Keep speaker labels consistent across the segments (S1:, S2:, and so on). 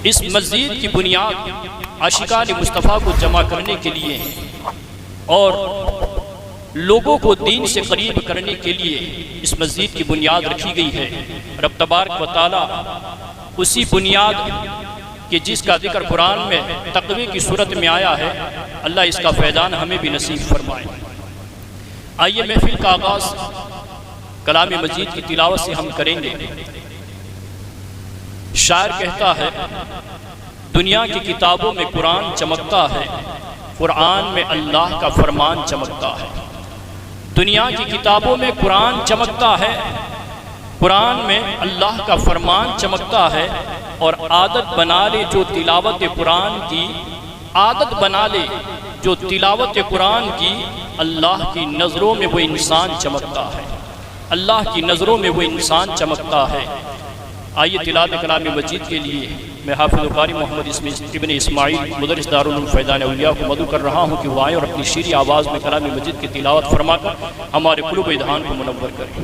S1: इस मस्जिद की बुनियाद आशिकान मुस्तफ़ा को जमा करने के लिए और लोगों को दीन से करीब करने के लिए इस मस्जिद की बुनियाद रखी गई है। रब तबारक व तआला उसी बुनियाद कि जिसका जिक्र कुरान में तक़वे की सूरत में आया है, अल्लाह इसका फैज़ान हमें भी नसीब फरमाए। आइए महफिल का आगाज़ कलाम मजीद की तिलावत से हम करेंगे। शायर कहता है, दुनिया की किताबों में कुरान चमकता है, कुरान में अल्लाह का फरमान चमकता है। दुनिया की किताबों में कुरान चमकता है, कुरान में अल्लाह का फरमान चमकता है। और आदत बना ले जो तिलावत कुरान की, आदत बना ले जो तिलावत कुरान की, अल्लाह की नज़रों में वो इंसान चमकता है, अल्लाह की नज़रों में वो इंसान चमकता है। आइए तिलावत कलाम मजीद के लिए मैं हाफिज़ कारी मोहम्मद इब्न इस्माइल मुदर्रिस दारुल उलूम फैज़ान औलिया को मदऊ कर रहा हूँ कि वो आए और अपनी शीरी आवाज़ में कलाम मजीद की तिलावत फरमाकर हमारे कुलूब इज़हान को मुनव्वर करें।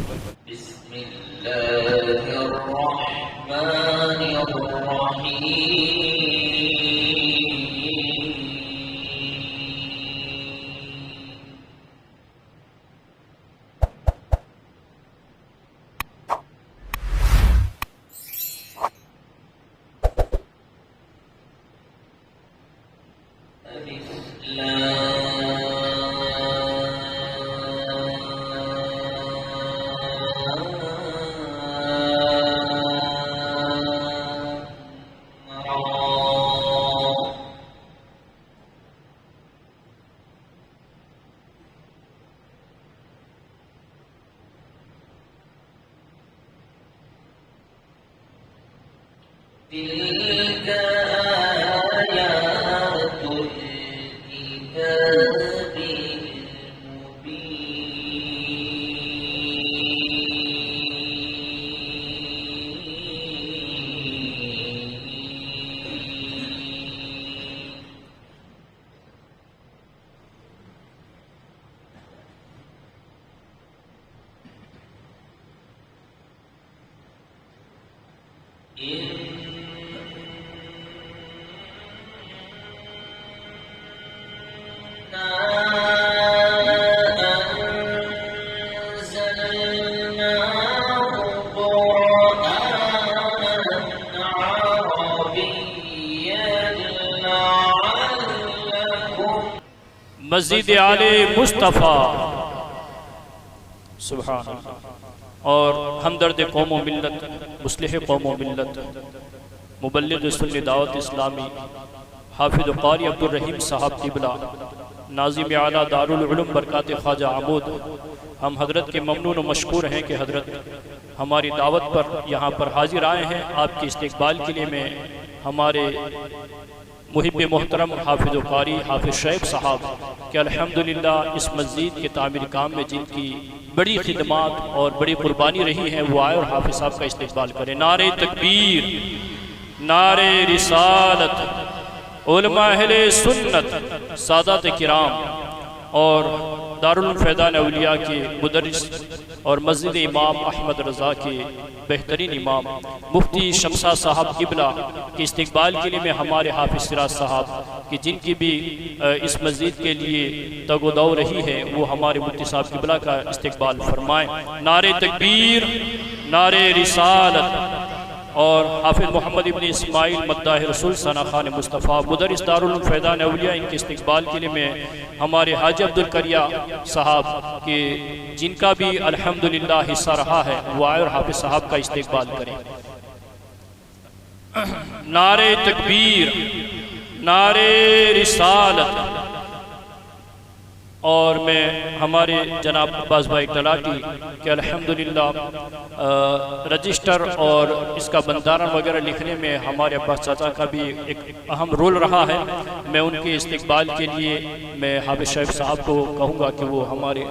S1: मस्जिद आले मुस्तफ़ा सुभान और हमदर्द कौम व मिल्लत, मुस्लिह कौम व मिल्लत, मुबल्लिग सुन्नी दावत इस्लामी हाफिज़ कारी अब्दुल रहीम साहब क़िबला, नाज़िम आला दारुल उलूम बरकात ख्वाजा आमूद, हम हजरत के ममनून व मशकूर हैं कि हजरत हमारी दावत पर यहाँ पर हाजिर आए हैं। आपके इस्तक़बाल के लिए मैं हमारे मुहिब मोहतरम हाफिज़ कारी हाफिज़ शैब साहब कि अल्हम्दुलिल्लाह इस मस्जिद के तामीर काम में जिनकी बड़ी खिदमात और बड़ी कुर्बानी रही है, वो आए और हाफिज़ साहब का इस्तक़बाल करें। नारे तकबीर, नारे रिसालत, उलमा अहले सुन्नत, सादात किराम और दारुल फैज़ान औलिया के मुदर्रिस और मस्जिद इमाम अहमद रज़ा के बेहतरीन इमाम मुफ्ती शमसा साहब क़िबला के इस्तक़बाल के लिए मैं हमारे हाफिज़ सिराज साहब कि जिनकी भी इस मस्जिद के लिए तगोदौ रही है, वो हमारे मुफ्ती साहब क़िबला का इस्तक़बाल फरमाएँ। नारे तकबीर, नारे रिसालत और हाफिज़ मोहम्मद इब्न इस्माइल मद्दाह रसूल सना खान मुस्तफ़ा मुदर्रिस दारुल उलूम फैज़ान औलिया, इनके इस्तक़बाल के लिए मैं हमारे हाजी अब्दुल करिया साहब के जिनका भी अल्हम्दुलिल्लाह हिस्सा रहा है, वो आए और हाफिज़ साहब का इस्तक़बाल करें। नारे तकबीर, नारे रिसालत और मैं हमारे जनाब अब्बास भाई तलाटी के अल्हम्दुलिल्लाह रजिस्टर और इसका बंदारण वगैरह लिखने में हमारे अब्बास चाचा का भी एक अहम रोल रहा है। मैं उनके इस्तक़बाल के लिए मैं हाफिज़ शैब साहब को कहूँगा कि वो हमारे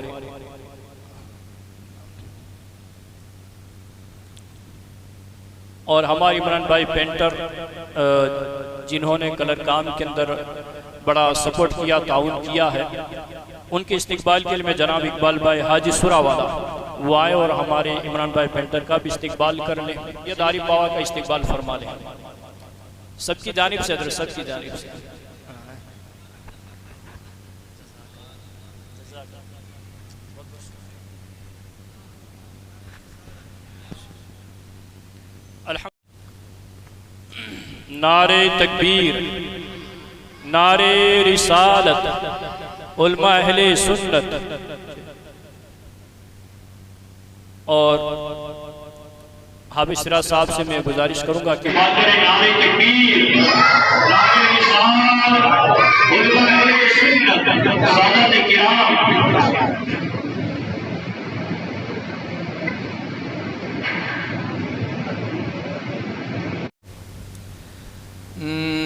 S1: और हमारे इमरान भाई पेंटर जिन्होंने कलर काम के अंदर बड़ा सपोर्ट किया, ताउन किया है, उनके इस्तक़बाल के लिए मैं जनाब इकबाल भाई हाजी सुरावाला वो आए और हमारे इमरान भाई पेंटर का भी इस्तक़बाल कर लें, या दारी बाबा का इस्तक़बाल फरमा लें। सबकी जानिब से हजरत, सबकी जानिब से। नारे तकबीर, नारे रिसालत, उलमा अहले सुन्नत। और हाफिज सिराज साहब से मैं गुजारिश करूंगा कि नारे तकबीर, नारे रिसालत, उलमा अहले सुन्नत, सादात किराम।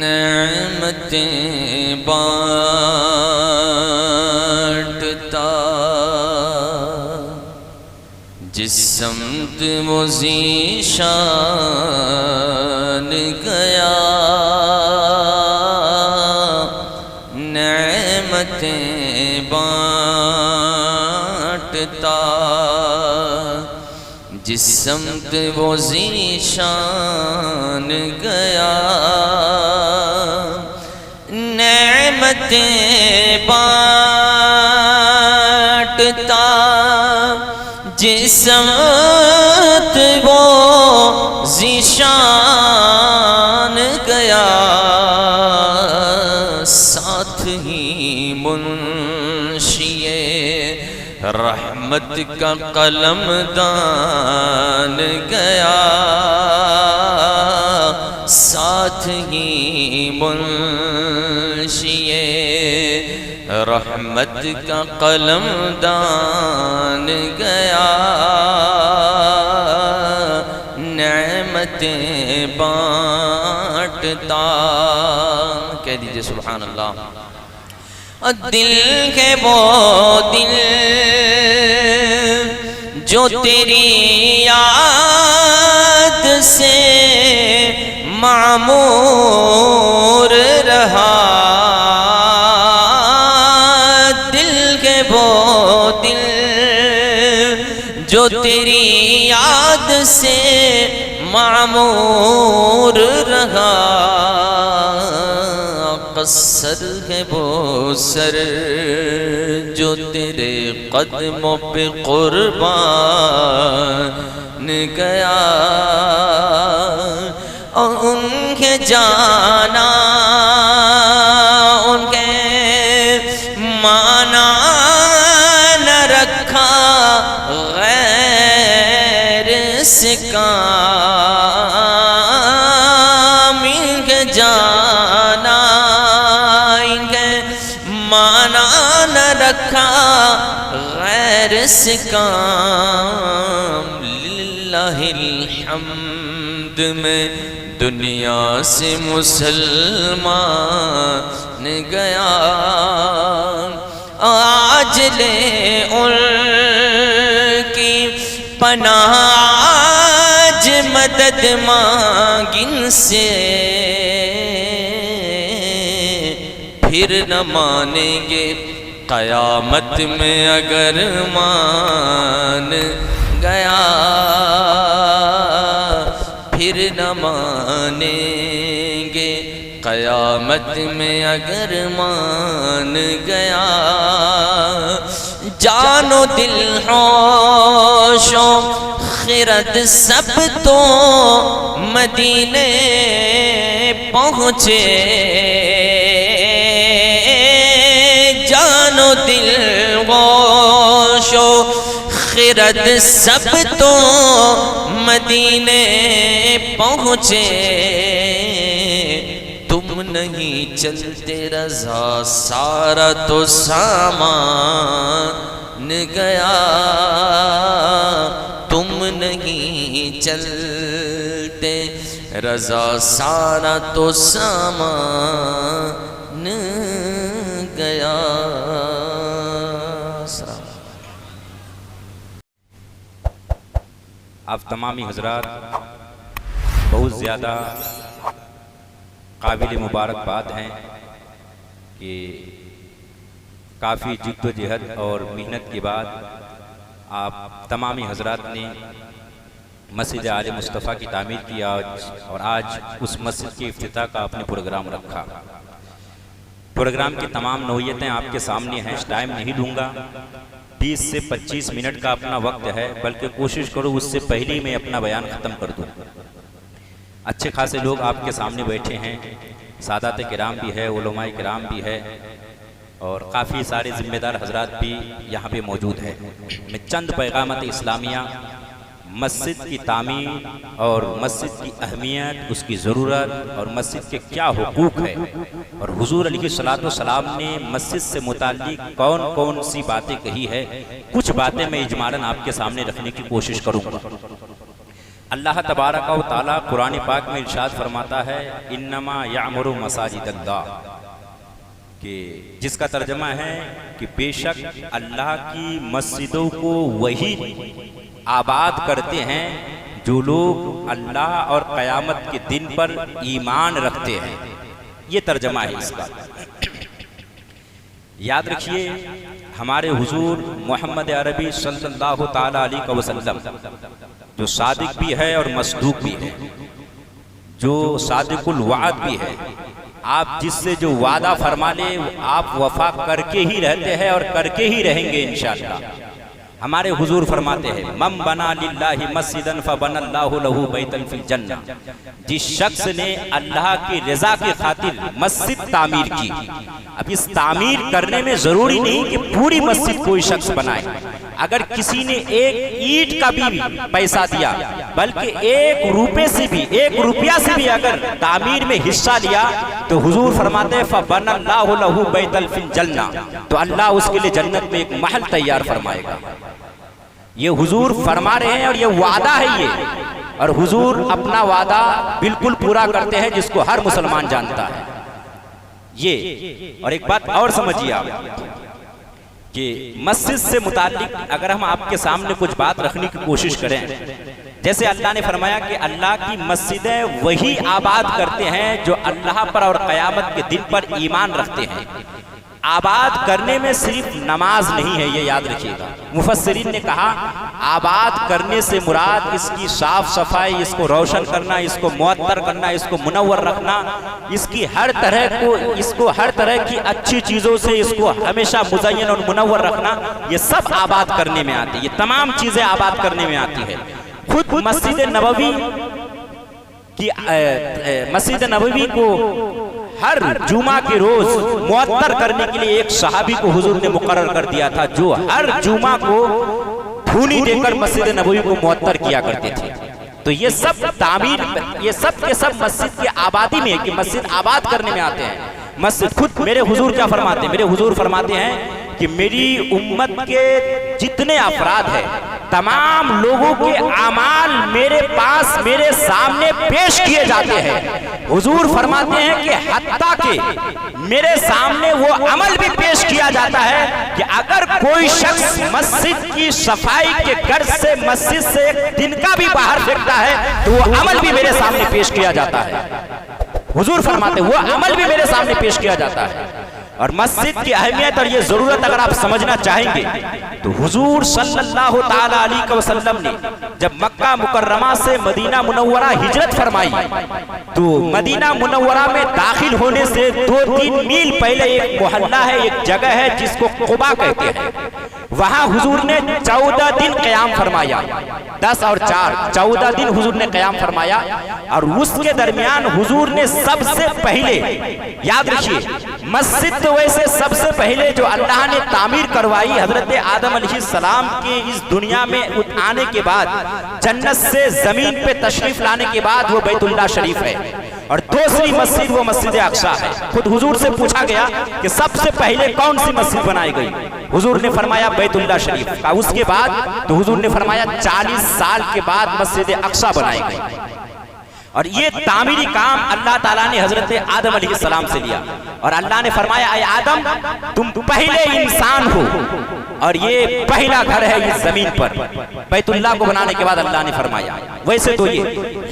S2: नेमतें बांटता जिस समत वो ज़ीशान गया, नेमतें बांटता जिस समत वो ज़ीशान गया, नेमतें बांटता जिस समत वो ज़ीशान गया, साथ ही मुंशिए रहमत का कलमदान गया, साथ ही मुंशिए रहमत का कलमदान गया, नेमतें बांटता। कह दीजिए सुभान अल्लाह। दिल के वो दिल जो तेरी याद से मामूर रहा, दिल के वो दिल जो तेरी याद से मामूर रहा, कसर है वो सर जो तेरे कदमों पे कुर्बान गया, और उनके जाना उनके माना न रखा गैर से काम, इनके जाना इनके माना न रखा गैर से काम। लिल्लाहिल हम्द में दुनिया से मुसलमान गया, आज ले उनकी पनाह, आज मदद मांगिन से, फिर न मानेंगे क़यामत में अगर मान गया, फिर न मानेंगे क़यामत में अगर मान गया। जानो दिल होशो खिरद सब तो मदीने पहुँचे, जानो दिल होशो खिरद सब तो मदीने पहुँचे, तुम नहीं चलते रज़ा सारा तो सामान गया, तुम नहीं चलते रज़ा सारा तो सामान गया।
S3: आप तमामी हजरात बहुत ज़्यादा काबिल मुबारकबाद हैं कि काफ़ी जिद्दोजहद और मेहनत के बाद आप तमामी हजरात ने मस्जिद आले मुस्तफ़ा की तामीर की आज, और आज उस मस्जिद के इफ्तिताह का आपने प्रोग्राम रखा। प्रोग्राम की तमाम नौयतें आपके सामने हैं, टाइम नहीं लूँगा, 20 से 25 मिनट का अपना वक्त है, बल्कि कोशिश करो उससे पहले मैं अपना बयान ख़त्म कर दूँ। अच्छे खासे लोग आपके सामने बैठे हैं, सादात किराम भी है, उलमाए किराम भी है, और काफ़ी सारे ज़िम्मेदार हजरात भी यहाँ पे मौजूद है। मैं चंद पैगामत इस्लामिया मस्जिद की तामीर और मस्जिद की अहमियत, उसकी ज़रूरत और मस्जिद के क्या हुकूक है, और हुजूर अलैहिस्सलातु वस्सलाम ने मस्जिद से मुताल्लिक कौन कौन सी बातें कही है, कुछ बातें मैं इजमालन आपके सामने रखने की कोशिश करूँगा। अल्लाह तबारक व तआला कुरान पाक में इरशाद फरमाता है, इन्नमा यामुरु मसाजिदल्लाह, कि जिसका तर्जमा है कि बेशक अल्लाह की मस्जिदों को वही आबाद करते हैं जो लोग अल्लाह और क़यामत के दिन पर ईमान रखते हैं। ये तर्जमा है इसका। याद रखिए, हमारे हुजूर मोहम्मद अरबी सल्लल्लाहु ताला अलैहि वसल्लम जो सादिक भी है और मसदूक भी है, जो सादिकुल वाद भी है, आप जिससे जो वादा फरमा ले आप वफा करके ही रहते हैं और करके ही रहेंगे इंशाअल्लाह। हमारे हुजूर फरमाते हैं, मम बना लिल्लाहि मस्जिदन फबनल्लाहु लहू बैतन फिल जन्नह, जिस शख्स ने अल्लाह की रज़ा की खातिर मस्जिद तामीर की। अब इस तामीर करने में जरूरी नहीं कि पूरी मस्जिद कोई शख्स बनाए, अगर किसी ने एक ईंट का भी पैसा दिया, बल्कि 1 रुपये से भी, 1 रुपया से भी अगर तामीर में हिस्सा लिया, तो हुजूर फरमाते हैं फबनल्लाहु लहू बैतन फिल जन्नह, तो अल्लाह उसके लिए जन्नत में एक महल तैयार फरमाएगा। ये हुजूर फरमा रहे हैं और ये वादा है ये, और हुजूर अपना वादा बिल्कुल पूरा करते हैं, जिसको हर मुसलमान जानता है ये। और एक बात और समझिए आप कि मस्जिद से मुताल्लिक अगर हम आपके सामने कुछ बात रखने की कोशिश करें, जैसे अल्लाह ने फरमाया कि अल्लाह की मस्जिदें वही आबाद करते हैं जो अल्लाह पर और क़यामत के दिन पर ईमान रखते हैं। आबाद करने में सिर्फ नमाज नहीं है, ये याद रखिएगा। मुफस्सिरीन ने कहा आबाद करने से मुराद इसकी साफ सफाई, इसको रोशन करना, इसको मुअत्तर करना, इसको मुनव्वर रखना, इसकी हर तरह की अच्छी चीज़ों से इसको हमेशा मुज़य्यन और मुनव्वर रखना, ये सब आबाद करने में आती है। ये तमाम चीज़ें आबाद करने में आती है। खुद मस्जिद नबवी को हर जुमा के रोज मुअत्तर करने के लिए एक सहाबी को हुजूर ने मुकर्रर कर दिया था, जो हर जुमा को धूनी देकर मस्जिद नबवी को मुअत्तर किया करते थे। तो ये सब तामीर, ये सब के सब मस्जिद की आबादी में, कि मस्जिद आबाद करने में आते हैं। मस्जिद खुद मेरे हुजूर क्या फरमाते हैं? मेरे हुजूर फरमाते हैं कि मेरी उम्मत के जितने अफराद हैं, तमाम लोगों के अमाल मेरे पास, मेरे सामने पेश किए जाते हैं। हुजूर फरमाते हैं कि हत्ता के मेरे सामने वो अमल भी पेश किया जाता है कि अगर कोई शख्स मस्जिद की सफाई के गर्ज से मस्जिद से एक दिन का भी बाहर फेंकता है, तो वो अमल भी मेरे सामने पेश किया जाता है। हुजूर फरमाते हैं वो अमल भी मेरे सामने पेश किया जाता है। और मस्जिद की अहमियत और ये जरूरत अगर आप समझना चाहेंगे, तो हुजूर सल्लल्लाहु ताला अलैहि वसल्लम ने जब मक्का मुकर्रमा से मदीना मुनव्वरा हिजरत फरमाई, तो मदीना मुनव्वरा में दाखिल होने से 2-3 मील पहले एक मोहल्ला है, एक जगह है जिसको कुबा कहते हैं। वहां हुजूर ने 14 दिन क़याम फरमाया, 10 और 4 14 दिन हुजूर ने क़याम फरमाया। और उसके दरमियान हुजूर ने सबसे पहले, याद रखिए, मस्जिद तो वैसे सबसे पहले जो अल्लाह ने तामीर करवाई हजरत आदम अलैहिस्सलाम के इस दुनिया में आने के बाद, जन्नत से जमीन पे तशरीफ लाने के बाद, वो बैतुल्लाह शरीफ है। और दूसरी मस्जिद वो मस्जिद अक्सा है। खुद हुजूर से पूछा गया कि सबसे पहले कौन सी मस्जिद बनाई गई? हुजूर ने फरमाया बैतुल्लाह शरीफ का। उसके बाद तो हुजूर ने फरमाया 40 साल के बाद मस्जिद अक्सा बनाई गई। और ये तामीरी काम अल्लाह ताला ने हजरत आदम अलैहिस्सलाम से लिया, और अल्लाह ने फरमाया, ऐ आदम तुम पहले इंसान हो और ये पहला घर है इस जमीन पर। बैतुल्लाह को बनाने के बाद अल्लाह ने फरमाया, वैसे तो ये,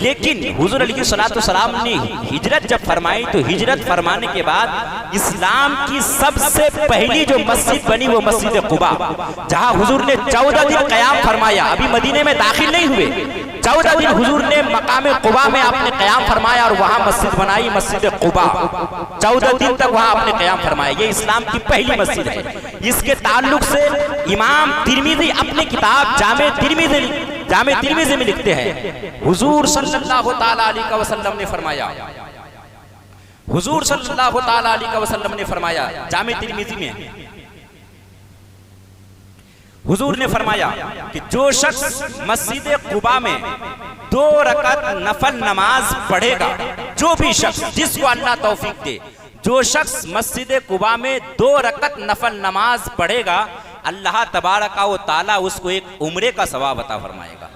S3: लेकिन हुजूर अलैहिस्सलाम ने हिजरत जब फरमाई, तो हिजरत फरमाने के बाद इस्लाम की सबसे पहली जो मस्जिद बनी वो मस्जिद कुबा, जहां हुजूर ने 14 दिन क़याम फरमाया। अभी मदीने में दाखिल नहीं हुए, 14 दिन हुजूर ने मकाम कुबा में आपने क़याम फरमाया और वहां मस्जिद बनाई, मस्जिद कुबा। 14 दिन तक वहां आपने क़याम फरमाया। ये इस्लाम की पहली मस्जिद है। इसके ताल्लुक से इमाम तिरमिज़ी अपनी किताब जामे तिरमिज़ी में लिखते हैं, हुजूर सल्लल्लाहु ताला अलैहि वसल्लम ने फरमाया, हुजूर सल्लल्लाहु ताला अलैहि वसल्लम ने फरमाया, जामे तिरमिज़ी में हुजूर ने फरमाया कि जो शख्स मस्जिद कुबा में 2 रकात नफल नमाज पढ़ेगा, जो भी शख्स, जिसको अल्लाह तौफीक दे, जो शख्स मस्जिद कुबा में 2 रकात नफल नमाज पढ़ेगा, अल्लाह तबारका व ताला उसको एक उम्रे का सवाब अता फरमाएगा।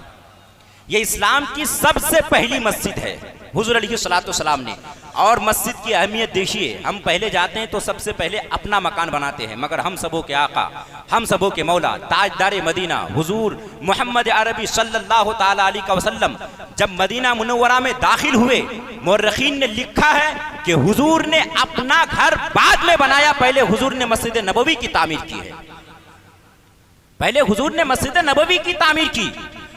S3: ये इस्लाम की सबसे पहली मस्जिद है हुजूर अलैहिस्सलातु वस्सलाम ने। और मस्जिद की अहमियत देखिए, हम पहले जाते हैं तो सबसे पहले अपना मकान बनाते हैं, मगर हम सबों के आका, हम सबों के मौला ताजदार मदीना हुजूर मोहम्मद अरबी सल्लल्लाहु ताला अलैहि वसल्लम जब मदीना मुनव्वरा में दाखिल हुए, मुर्रखीन ने लिखा है कि हुजूर ने अपना घर बाद में बनाया, पहले हुजूर ने मस्जिद नबवी की तामीर की है। पहले हुजूर ने मस्जिद नबवी की तामीर की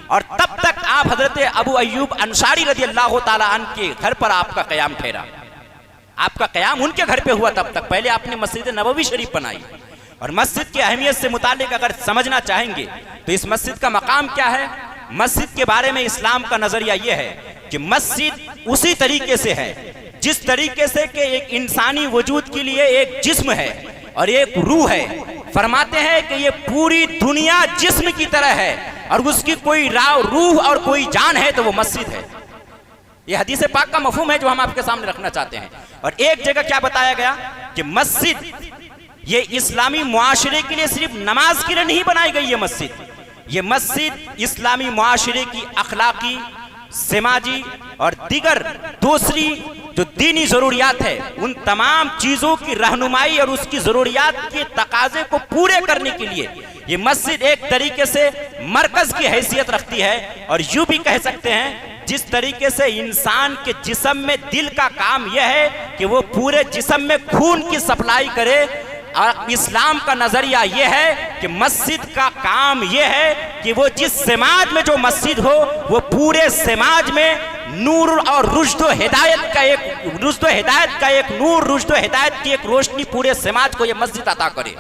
S3: और तब तक आप हजरत अबू अय्यूब अंसारी रज़ियल्लाहु ताला अन्हु के घर पर आपका क़याम ठहरा। आपका क़याम उनके घर पे हुआ। तब तक पहले आपने मस्जिद नबवी शरीफ बनाई। और मस्जिद की अहमियत से मुतालिक अगर समझना चाहेंगे तो इस मस्जिद का मकाम क्या है, मस्जिद के बारे में इस्लाम का नजरिया यह है कि मस्जिद उसी तरीके से है जिस तरीके से कि एक इंसानी वजूद के लिए एक जिस्म है और एक रूह है। फरमाते हैं कि ये पूरी दुनिया जिस्म की तरह है और उसकी कोई रूह और कोई जान है तो वो मस्जिद है। ये हदीस पाक का मफहूम है जो हम आपके सामने रखना चाहते हैं। और एक जगह क्या बताया गया कि मस्जिद ये इस्लामी मुआशरे के लिए सिर्फ नमाज के लिए नहीं बनाई गई। ये मस्जिद इस्लामी मुआशरे की अखलाकी, समाजी और दीगर दूसरी जो दीनी ज़रूरियात है, उन तमाम चीज़ों की रहनुमाई और उसकी ज़रूरियात के तकाजे को पूरे करने के लिए ये मस्जिद एक तरीके से मरकज़ की हैसियत रखती है। और यूँ भी कह सकते हैं जिस तरीके से इंसान के जिस्म में दिल का काम यह है कि वो पूरे जिस्म में खून की सप्लाई करे, और इस्लाम का नजरिया यह है कि मस्जिद का काम यह है कि वो जिस समाज में जो मस्जिद हो वो पूरे समाज में नूर और रुश्द व हिदायत का एक नूर, रुश्द व हिदायत की एक रोशनी पूरे समाज को ये मस्जिद अता करे।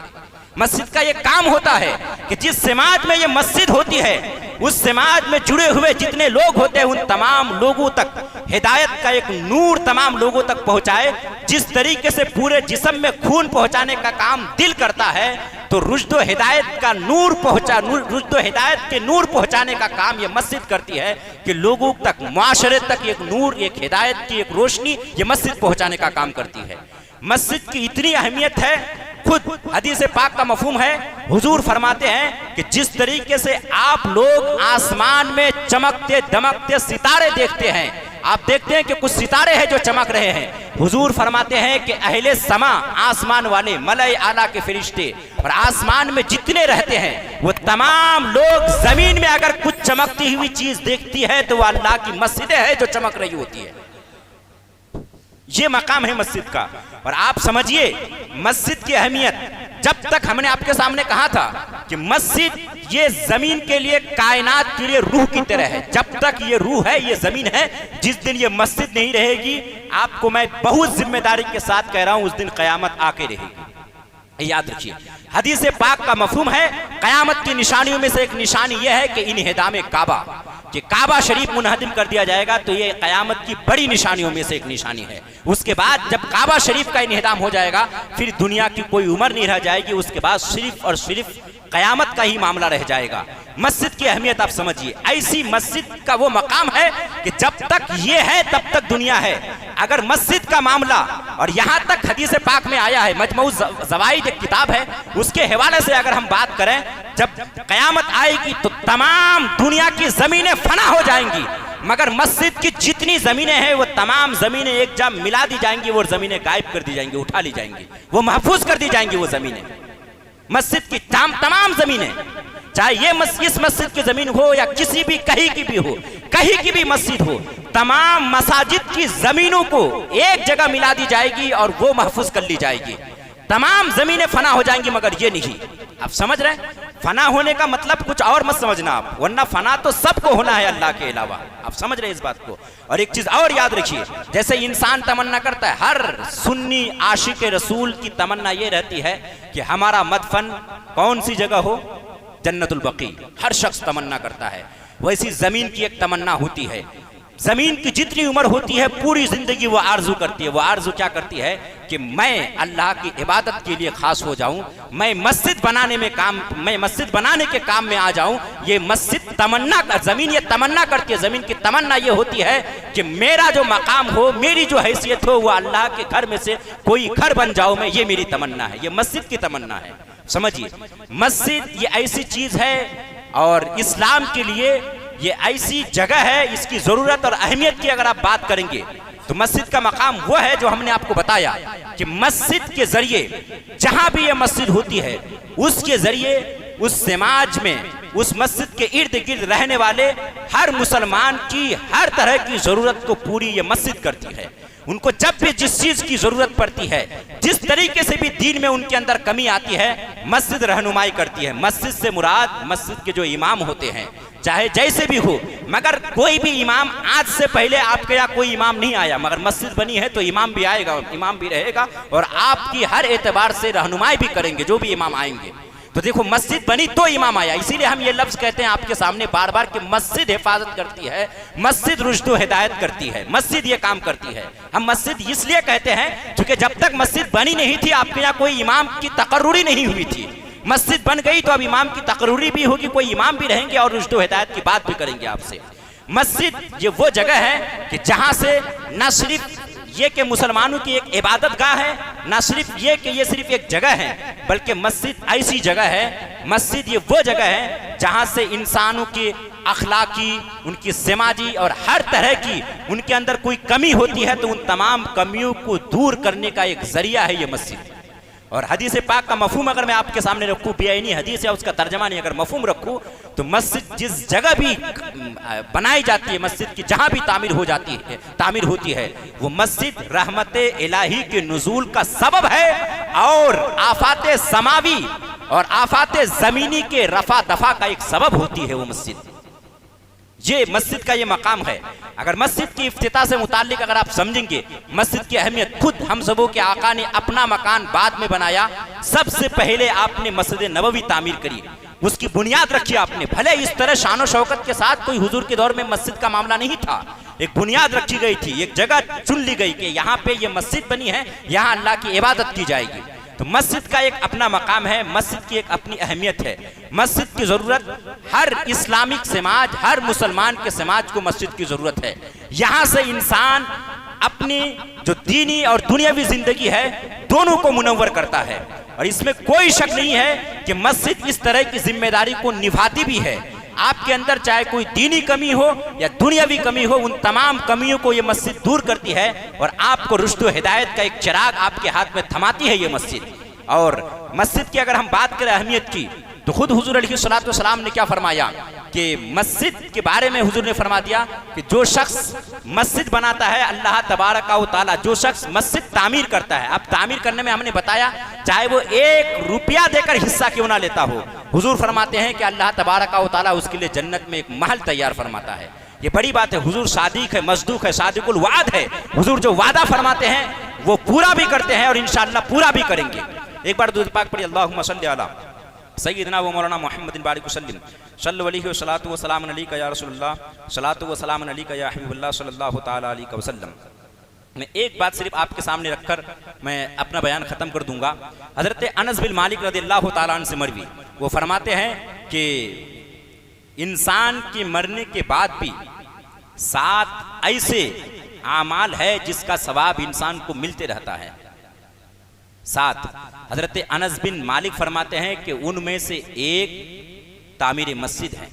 S3: मस्जिद का ये काम होता है कि जिस समाज में ये मस्जिद होती है उस समाज में जुड़े हुए जितने लोग होते हैं उन तमाम लोगों तक हिदायत का एक नूर तमाम लोगों तक पहुंचाए। जिस तरीके से पूरे जिस्म में खून पहुंचाने का काम दिल करता है तो रुश्द व हिदायत का नूर रुश्द व हिदायत के नूर पहुंचाने का काम ये मस्जिद करती है कि लोगों तक, मुआशरे तक एक नूर, एक हिदायत की एक रोशनी ये मस्जिद पहुंचाने का काम करती है। मस्जिद की इतनी अहमियत है, खुद हदीस पाक का मफहूम है, हुजूर फरमाते हैं कि जिस तरीके से आप लोग आसमान में चमकते दमकते सितारे देखते हैं, आप देखते हैं कि कुछ सितारे हैं जो चमक रहे हैं। हुजूर फरमाते हैं कि अहले समा, आसमान वाले, मलई आला के फरिश्ते और आसमान में जितने रहते हैं वो तमाम लोग जमीन में अगर कुछ चमकती हुई चीज देखती है तो वह अल्लाह की मस्जिदें हैं जो चमक रही होती है। ये मकाम है मस्जिद का। और आप समझिए मस्जिद की अहमियत, जब तक हमने आपके सामने कहा था कि मस्जिद ये जमीन के लिए, कायनात के लिए रूह की तरह है, जब तक ये रूह है, ये जमीन है, जिस दिन ये मस्जिद नहीं रहेगी, आपको मैं बहुत जिम्मेदारी के साथ कह रहा हूं, उस दिन कयामत आके रहेगी। याद रखिए, हदीस पाक का मफहूम है, कयामत की निशानियों में से एक निशानी यह है कि इन्हिदाम काबा, कि काबा शरीफ मुनहदिम कर दिया जाएगा, तो ये कयामत की बड़ी निशानियों में से एक निशानी है। उसके बाद जब काबा शरीफ का इन्हिदाम हो जाएगा फिर दुनिया की कोई उम्र नहीं रह जाएगी, उसके बाद सिर्फ और सिर्फ कयामत का ही मामला रह जाएगा। मस्जिद की अहमियत आप समझिए, ऐसी मस्जिद का वो मकाम है कि जब तक ये है तब तक दुनिया है। अगर मस्जिद का मामला, और यहाँ तक हदीस पाक में आया है, मजमू ज़वाइद एक किताब है, उसके हवाले से अगर हम बात करें, जब कयामत आएगी तो तमाम दुनिया की जमीनें फना हो जाएंगी, मगर मस्जिद की जितनी जमीनें हैं वो तमाम जमीनें एक जगह मिला दी जाएंगी, वो जमीनें गायब कर दी जाएंगी, उठा ली जाएंगी, वो महफूज कर दी जाएंगी। वो जमीनें, मस्जिद की तमाम जमीनें, चाहे ये इस मस्जिद की जमीन हो या किसी भी कहीं की भी हो, कहीं की भी मस्जिद हो, तमाम मसाजिद की जमीनों को एक जगह मिला दी जाएगी और वो महफूज कर ली जाएगी। तमाम जमीनें फना हो जाएंगी, मगर ये नहीं। आप समझ रहे हैं? फना होने का मतलब कुछ और मत समझना आप, वरना फना तो सबको होना है अल्लाह के अलावा। आप समझ रहे हैं इस बात को। और एक चीज और याद रखिए, जैसे इंसान तमन्ना करता है, हर सुन्नी आशिक रसूल की तमन्ना ये रहती है कि हमारा मदफन कौन सी जगह हो, जन्नतुल बकी। हर शख्स तमन्ना करता है। वैसी जमीन की एक तमन्ना होती है। जमीन की जितनी उम्र होती है पूरी जिंदगी वो आरजू करती है। वो आरजू क्या करती है कि मैं अल्लाह की इबादत के लिए खास हो जाऊं, मैं मस्जिद बनाने के काम में आ जाऊं। ये मस्जिद तमन्ना का, जमीन ये तमन्ना करती है। जमीन की तमन्ना ये होती है कि मेरा जो मकाम हो, मेरी जो हैसियत हो, वो अल्लाह के घर में से कोई घर बन जाओ मैं, ये मेरी तमन्ना है। ये मस्जिद की तमन्ना है। समझिए, मस्जिद ये ऐसी चीज है और इस्लाम के लिए ये ऐसी जगह है, इसकी जरूरत और अहमियत की अगर आप बात करेंगे तो मस्जिद का मकाम वो है जो हमने आपको बताया कि मस्जिद के जरिए जहां भी ये मस्जिद होती है उसके जरिए उस समाज में, उस मस्जिद के इर्द गिर्द रहने वाले हर मुसलमान की हर तरह की जरूरत को पूरी ये मस्जिद करती है। उनको जब भी जिस चीज की जरूरत पड़ती है, जिस तरीके से भी दीन में उनके अंदर कमी आती है, मस्जिद रहनुमाई करती है। मस्जिद से मुराद मस्जिद के जो इमाम होते हैं, चाहे जैसे भी हो, मगर कोई भी इमाम, आज से पहले आपके यहाँ कोई इमाम नहीं आया, मगर मस्जिद बनी है तो इमाम भी आएगा, इमाम भी रहेगा और आपकी हर एतबार से रहनुमाई भी करेंगे जो भी इमाम आएंगे। तो देखो, मस्जिद बनी तो इमाम आया। इसीलिए हम ये लफ्ज कहते हैं आपके सामने बार बार कि मस्जिद हिफाजत करती है, मस्जिद रुश्द हिदायत करती है, मस्जिद ये काम करती है। हम मस्जिद इसलिए कहते हैं क्योंकि जब तक मस्जिद बनी नहीं थी आपके यहाँ कोई इमाम की तकर्रुरी नहीं हुई थी। मस्जिद बन गई तो अब इमाम की तकर्रुरी भी होगी, कोई इमाम भी रहेंगे और रुश्द हिदायत की बात भी करेंगे आपसे। मस्जिद ये वो जगह है कि जहां से न सिर्फ ये कि मुसलमानों की एक इबादत गाह है, ना सिर्फ ये कि ये सिर्फ एक जगह है, बल्कि मस्जिद ऐसी जगह है, मस्जिद ये वो जगह है जहां से इंसानों की अखलाकी, उनकी समाजी और हर तरह की उनके अंदर कोई कमी होती है तो उन तमाम कमियों को दूर करने का एक जरिया है ये मस्जिद। और हदीस पाक का मफहूम अगर मैं आपके सामने रखूँ, बेआईनी हदीस या उसका तर्जमा नहीं, अगर मफहूम रखूँ तो मस्जिद जिस जगह भी बनाई जाती है, मस्जिद की जहाँ भी तामीर होती है वो मस्जिद रहमत इलाही के नुज़ूल का सबब है और आफात समावी और आफात ज़मीनी के रफा दफा का एक सबब होती है वो मस्जिद। ये मस्जिद का ये मकाम है। अगर मस्जिद की इफ्तिताह से मुताल्लिक अगर आप समझेंगे मस्जिद की अहमियत, खुद हम सबों के आका ने अपना मकान बाद में बनाया, सबसे पहले आपने मस्जिद नबवी तामीर करी, उसकी बुनियाद रखी आपने। भले इस तरह शान और शौकत के साथ कोई हुजूर के दौर में मस्जिद का मामला नहीं था, एक बुनियाद रखी गई थी, एक जगह चुन ली गई कि यहाँ पे ये मस्जिद बनी है, यहाँ अल्लाह की इबादत की जाएगी। तो मस्जिद का एक अपना मकाम है, मस्जिद की एक अपनी अहमियत है। मस्जिद की ज़रूरत हर इस्लामिक समाज, हर मुसलमान के समाज को मस्जिद की ज़रूरत है। यहाँ से इंसान अपनी जो दीनी और दुनियावी ज़िंदगी है दोनों को मुनव्वर करता है। और इसमें कोई शक नहीं है कि मस्जिद इस तरह की जिम्मेदारी को निभाती भी है। आपके अंदर चाहे कोई दीनी कमी हो या दुनियावी कमी हो, उन तमाम कमियों को ये मस्जिद दूर करती है और आपको रुश्द व हिदायत का एक चिराग आपके हाथ में थमाती है ये मस्जिद। और मस्जिद की अगर हम बात करें अहमियत की, तो खुद हुजूर अलैहिस्सलातु वस्सलाम ने क्या फरमाया कि मस्जिद के बारे में हुजूर ने फरमा दिया कि जो शख्स मस्जिद बनाता है, अल्लाह तबारक व तआला जो शख्स मस्जिद तामीर करता है, अब तामीर करने में हमने बताया चाहे वो 1 रुपया देकर हिस्सा क्यों ना लेता हो, हुजूर फरमाते हैं कि अल्लाह तबारक व तआला उसके लिए जन्नत में एक महल तैयार फरमाता है। ये बड़ी बात है। हुजूर सादिक है, मसदूक है, सादिकुल वाद है। हुजूर जो वादा फरमाते हैं वो पूरा भी करते हैं और इंशाअल्लाह पूरा भी करेंगे। एक बार दुरूद पाक पढ़िए, अल्लाहुम्मा सल्लि अला सय्यिदना व मौलाना मुहम्मदिन बारिक वसल्लम सल्लल्लाहु अलैहि वसल्लम व सलाम अलैका या रसूलुल्लाह सलातु व सलाम अलैका या हबीबुल्लाह सल्लल्लाहु तआला अलैहि वसल्लम। मैं एक बात सिर्फ आपके सामने रखकर मैं अपना बयान ख़त्म कर दूंगा। हज़रत अनस बिन मालिक रज़ियल्लाहु तआला अन्हु से मरवी, वो फरमाते हैं कि इंसान के मरने के बाद भी 7 ऐसे आमाल है जिसका सवाब इंसान को मिलते रहता है। 7 हजरत अनस बिन मालिक फरमाते हैं कि उनमें से एक तामीर मस्जिद है,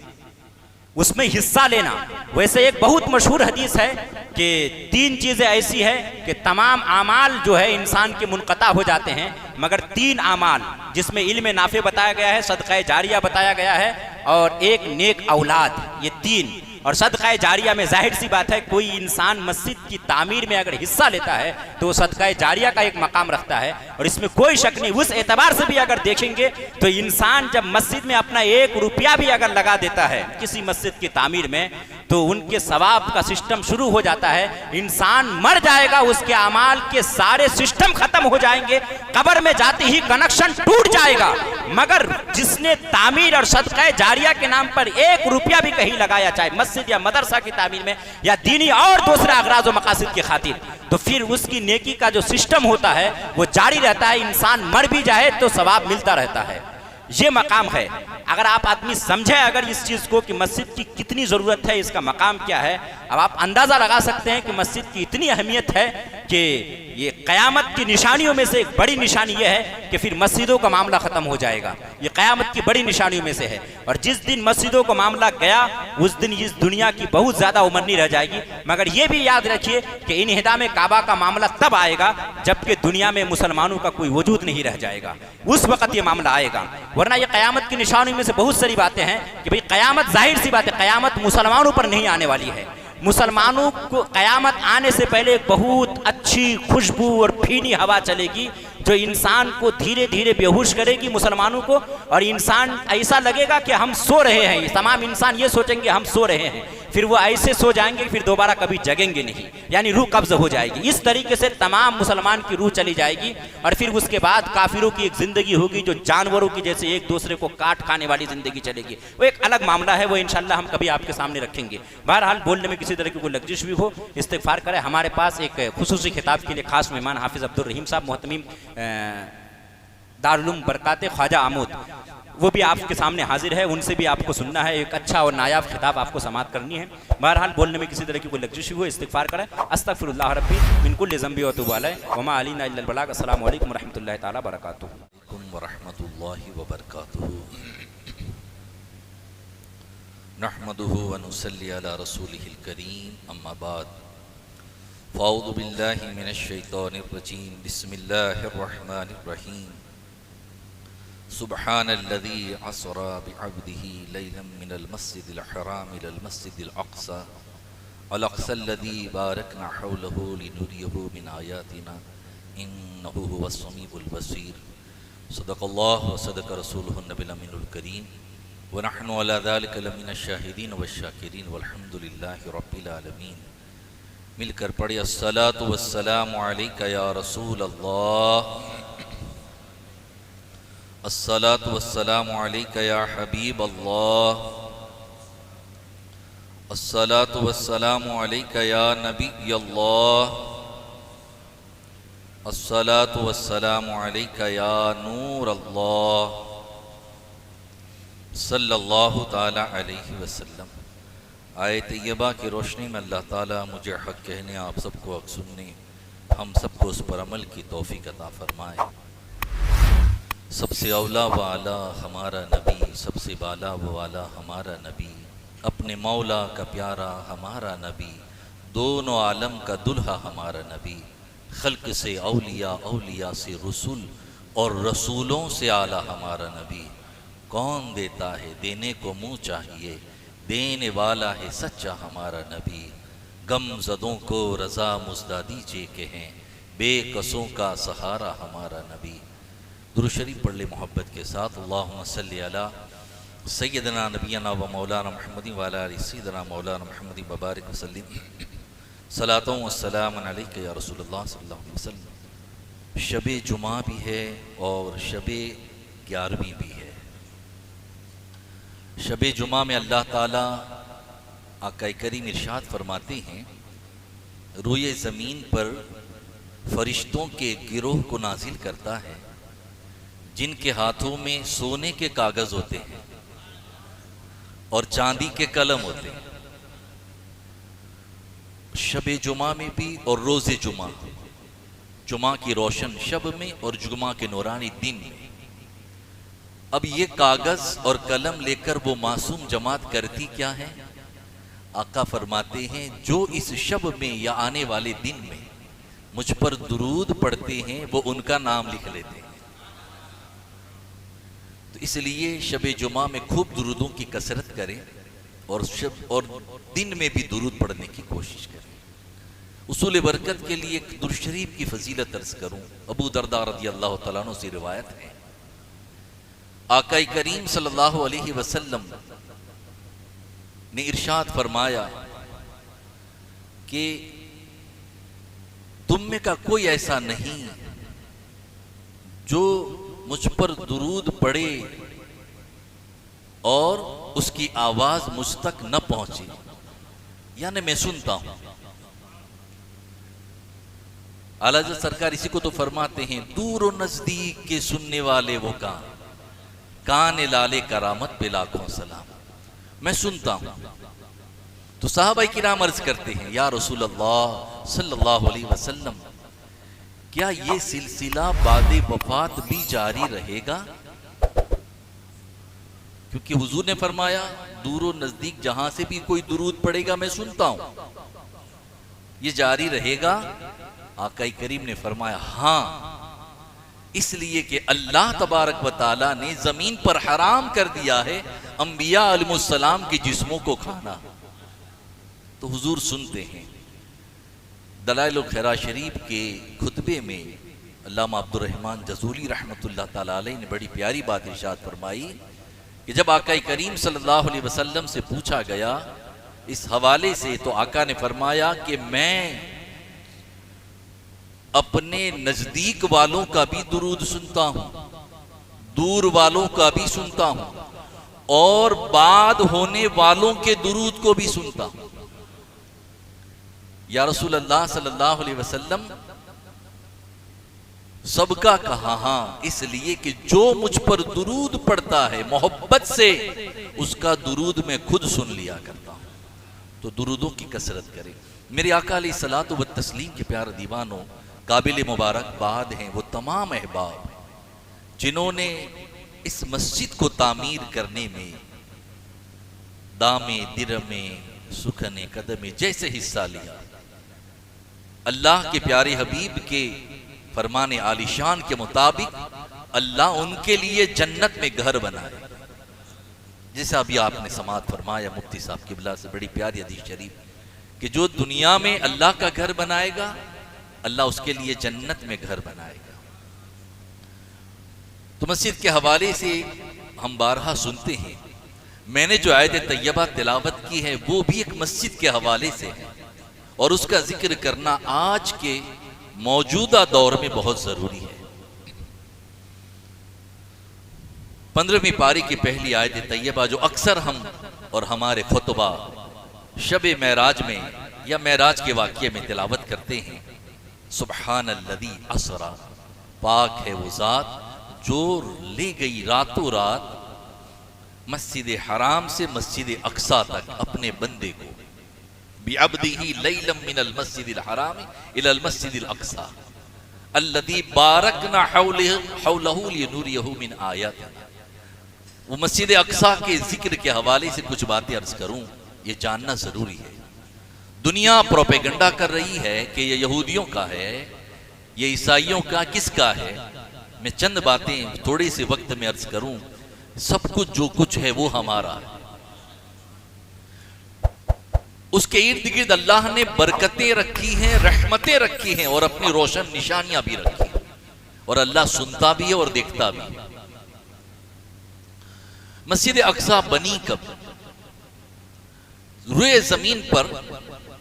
S3: उसमें हिस्सा लेना। वैसे एक बहुत मशहूर हदीस है कि 3 चीज़ें ऐसी है कि तमाम आमाल जो है इंसान के मुनक़ता हो जाते हैं, मगर 3 आमाल जिसमें इल्म नाफ़े बताया गया है, सदक़ा जारिया बताया गया है और एक नेक औलाद, ये 3। और सदका जारिया में जाहिर सी बात है कोई इंसान मस्जिद की तामीर में अगर हिस्सा लेता है तो सदका जारिया का एक मकाम रखता है। और इसमें कोई शक नहीं, उस एतबार से भी अगर देखेंगे तो इंसान जब मस्जिद में अपना 1 रुपया भी अगर लगा देता है किसी मस्जिद की तामीर में तो उनके सवाब का सिस्टम शुरू हो जाता है। इंसान मर जाएगा, उसके अमाल के सारे सिस्टम खत्म हो जाएंगे, कब्र में जाते ही कनेक्शन टूट जाएगा। मगर जिसने तामीर और सदका जारिया के नाम पर 1 रुपया भी कहीं लगाया, चाहे मस्जिद या मदरसा की तामीर में या दीनी और दूसरा अगराज व मकासद की खातिर, तो फिर उसकी नेकी का जो सिस्टम होता है वो जारी रहता है। इंसान मर भी जाए तो सवाब मिलता रहता है। ये मकाम है। अगर आप आदमी समझे अगर इस चीज़ को कि मस्जिद की कितनी ज़रूरत है, इसका मकाम क्या है, अब आप अंदाज़ा लगा सकते हैं कि मस्जिद की इतनी अहमियत है कि ये क़यामत की निशानियों में से एक बड़ी निशानी ये है कि फिर मस्जिदों का मामला ख़त्म हो जाएगा। ये क़यामत की बड़ी निशानियों में से है। और जिस दिन मस्जिदों का मामला गया उस दिन इस दुनिया की बहुत ज़्यादा उम्र नहीं रह जाएगी। मगर ये भी याद रखिए कि इन्हिदाम काबा का मामला तब आएगा जबकि दुनिया में मुसलमानों का कोई वजूद नहीं रह जाएगा, उस वक़्त ये मामला आएगा। वरना ये क़यामत की निशानियों में से बहुत सारी बातें हैं कि भाई क़यामत जाहिर सी बात है, क़यामत मुसलमानों पर नहीं आने वाली है। मुसलमानों को क़यामत आने से पहले बहुत अच्छी खुशबू और फीनी हवा चलेगी जो इंसान को धीरे धीरे बेहोश करेगी मुसलमानों को। और इंसान ऐसा लगेगा कि हम सो रहे हैं, तमाम इंसान ये सोचेंगे हम सो रहे हैं, फिर वो ऐसे सो जाएंगे फिर दोबारा कभी जगेंगे नहीं, यानी रूह कब्ज़ हो जाएगी। इस तरीके से तमाम मुसलमान की रूह चली जाएगी। और फिर उसके बाद काफिरों की एक ज़िंदगी होगी जो जानवरों की जैसे एक दूसरे को काट खाने वाली ज़िंदगी चलेगी। वो एक अलग मामला है, वो इंशाल्लाह हम कभी आपके सामने रखेंगे। बहरहाल बोलने में किसी तरह की कोई लग्जिश भी हो इस्तिग़फ़ार करें। हमारे पास एक खुसूसी खिताब के लिए खास मेहमान हाफिज़ अब्दुल रहीम साहब मोहतमीम दारुल उलूम बरकाते ख्वाजा आमोद, वो भी आपके सामने हाजिर है। उनसे भी आपको सुनना है, एक अच्छा और नायाब खिताब आपको समाअत करनी है। बहरहाल बोलने में किसी तरह की कोई लग्जिश हुई इस्तिग़फ़ार करें। अस्तग़फ़िरुल्लाह रब्बी मिन कुल्लि ज़ंबि व अतूबु अलैहि व मा अलैना इल्लल बलाग। अस्सलामु अलैकुम व रहमतुल्लाहि तआला व बरकातुहू।
S4: नहमदुहु व नुसल्ली अला रसूलिहिल करीम, अम्मा बाद। फ़अऊज़ु बिल्लाहि मिनश शैतानिर रजीम, बिस्मिल्लाहिर रहमानिर रहीम। सुब्हानल्लज़ी असरा बिअब्दिही लैलन मिनल मस्जिदिल हराम इलल मस्जिदिल अक़सा अल-अक़सल्लज़ी बारकना हौलहु लिनुरियहु मिन आयातिना इन्नहु हुवस समीउल बसीर। सदक़ल्लाहु व सदक़ रसूलुहुन नबियुल अमीनुल करीम व नहनु अला ज़ालिका लमिनश शाहिदीन वश्शाकिरीन वल्हम्दुलिल्लाहि रब्बिल आलमीन। मिलकर पढ़े अस्सलातु वस्सलामु अलैका या रसूल अल्लाह, अस्सलातु वस्सलामु अलैका या हबीब अल्लाह, अस्सलातु वस्सलामु अलैका या नबी अल्लाह, अस्सलातु वस्सलामु अलैका या नूर अल्लाह, सल्लल्लाहु ताला अलैहि वसल्लम। आए तैयबा की रोशनी में अल्लाह ताला मुझे हक़ कहने, आप सबको हक़ सुनने, हम सबको उस पर अमल की तौफ़ीक़ अता फ़रमाए। सबसे औला व आला हमारा नबी, सबसे बाला व वाला हमारा नबी, अपने मौला का प्यारा हमारा नबी, दोनों आलम का दुल्हा हमारा नबी, खल्क से औलिया, औलिया से रसूल और रसूलों से आला हमारा नबी। कौन देता है देने को मुँह चाहिए, देने वाला है सच्चा हमारा नबी। गमज़दों को रज़ा मुज़दा दीजिए के हैं, बेकसों का सहारा हमारा नबी। दुरूद शरीफ पढ़ ले मोहब्बत के साथ। अल्लाहुम्मा सल्ली अला सय्यदना नबियना व मौलाना मुहम्मदिन व अला आलि सय्यदना मौलाना मुहम्मदिन व बारिक वसल्लिम। सलातों व सलाम अलैका या रसूलुल्लाह सल्लल्लाहु अलैहि वसल्लम। शब जुमा भी है और शब 11वीं भी है। शब जुमा में अल्लाह ताला आका करीम इरशाद फरमाते हैं, रूए ज़मीन पर फरिश्तों के गिरोह को नाजिल करता है जिनके हाथों में सोने के कागज होते हैं और चांदी के कलम होते हैं। शब जुमा में भी और रोज़े जुमा, जुमा की रोशन शब में और जुमा के नूरानी दिन में। अब ये कागज और कलम लेकर वो मासूम जमात करती क्या है? आका फरमाते हैं जो इस शब में या आने वाले दिन में मुझ पर दुरूद पढ़ते हैं वो उनका नाम लिख लेते हैं। तो इसलिए शब जुमा में खूब दुरूदों की कसरत करें और दिन में भी दुरूद पढ़ने की कोशिश करें। उसूल बरकत के लिए एक दुरूद शरीफ की फजीलत अर्ज करूं। अबू दरदा रज़ी अल्लाह तआला अन्हु से रिवायत है, आका करीम सल्लल्लाहु अलैहि वसल्लम ने इरशाद फरमाया कि तुम में का कोई ऐसा नहीं जो मुझ पर दुरूद पढ़े और उसकी आवाज मुझ तक न पहुंचे, यानी मैं सुनता हूं। आला हज़रत सरकार इसी को तो फरमाते हैं, दूर और नजदीक के सुनने वाले वो कान लाले करामत पे लाखों सलाम। मैं सुनता हूं। तो साहबाए किराम अर्ज करते हैं, या रसूल अल्लाह सल्लल्लाहु अलैहि वसल्लम, क्या ये सिलसिला बादे वफात भी जारी रहेगा? क्योंकि हुजूर ने फरमाया दूर और नजदीक जहां से भी कोई दुरूद पड़ेगा मैं सुनता हूं, ये जारी रहेगा? आका करीम ने फरमाया हां, इसलिए कि अल्लाह तबारक व तआला ने जमीन पर हराम कर दिया है अंबिया अलैहिस्सलाम के जिस्मों को खाना। तो हुजूर सुनते हैं। दलाइल खैरा शरीफ के खुतबे में अल्लामा अब्दुर रहमान जज़ूली रहमतुल्लाह तआला अलैह ने बड़ी प्यारी बात इरशाद फरमाई कि जब आका करीम सल्लल्लाहु अलैहि वसल्लम से पूछा गया इस हवाले से, तो आका ने फरमाया कि मैं अपने नजदीक वालों का भी दुरूद सुनता हूं, दूर वालों का भी सुनता हूं, और बाद होने वालों के दुरूद को भी सुनता हूं। या रसूल अल्लाह सल्लल्लाहु अलैहि वसल्लम, सबका कहा हां, इसलिए कि जो मुझ पर दुरूद पढ़ता है मोहब्बत से, उसका दुरूद मैं खुद सुन लिया करता हूं। तो दुरूदों की कसरत करें। मेरे आका अलैहिस्सलातु व तस्लीम के प्यारे दीवानों, काबिल मुबारकबाद हैं वो तमाम अहबाब जिन्होंने इस मस्जिद को तामीर करने में दामे दिरमे सुखने कदमे जैसे हिस्सा लिया। अल्लाह के प्यारे हबीब के फरमाने आलिशान के मुताबिक अल्लाह उनके लिए जन्नत में घर बनाए। जैसा अभी आपने समाअत फरमाया मुफ्ती साहब किबला से, बड़ी प्यारी हदीस शरीफ कि जो दुनिया में अल्लाह का घर बनाएगा अल्लाह उसके लिए जन्नत में घर बनाएगा। तो मस्जिद के हवाले से हम बारहा सुनते हैं। मैंने जो आयत तैयबा तिलावत की है वो भी एक मस्जिद के हवाले से है, और उसका जिक्र करना आज के मौजूदा दौर में बहुत जरूरी है। 15वीं पारी की पहली आयत तैयबा जो अक्सर हम और हमारे खुतबा शब महराज में या महराज के वाक़ये में तिलावत करते हैं, सुब्हानल्लज़ी असरा, पाक है वो ज़ात जो ले गई रातों रात मस्जिद हराम से मस्जिद अक्सा तक अपने बंदे को, बिअब्दिही लैलम मिनल मस्जिदिल हराम इलल मस्जिदिल अक्सा अल्लज़ी बारकना हौलहु लिनुरियहु मिन आयातिना। वो मस्जिद अक्सा के जिक्र के हवाले से कुछ बातें अर्ज करूं, ये जानना जरूरी है। दुनिया प्रोपेगेंडा कर रही है कि ये यहूदियों का है, ये ईसाइयों का, किसका है? मैं चंद बातें थोड़े से वक्त में अर्ज करूं। सब कुछ जो कुछ है वो हमारा है। उसके इर्द गिर्द अल्लाह ने बरकतें रखी हैं, रहमतें रखी हैं, और अपनी रोशन निशानियां भी रखी हैं, और अल्लाह सुनता भी है और देखता भी है। मस्जिद अक्सा बनी कब? रुए जमीन पर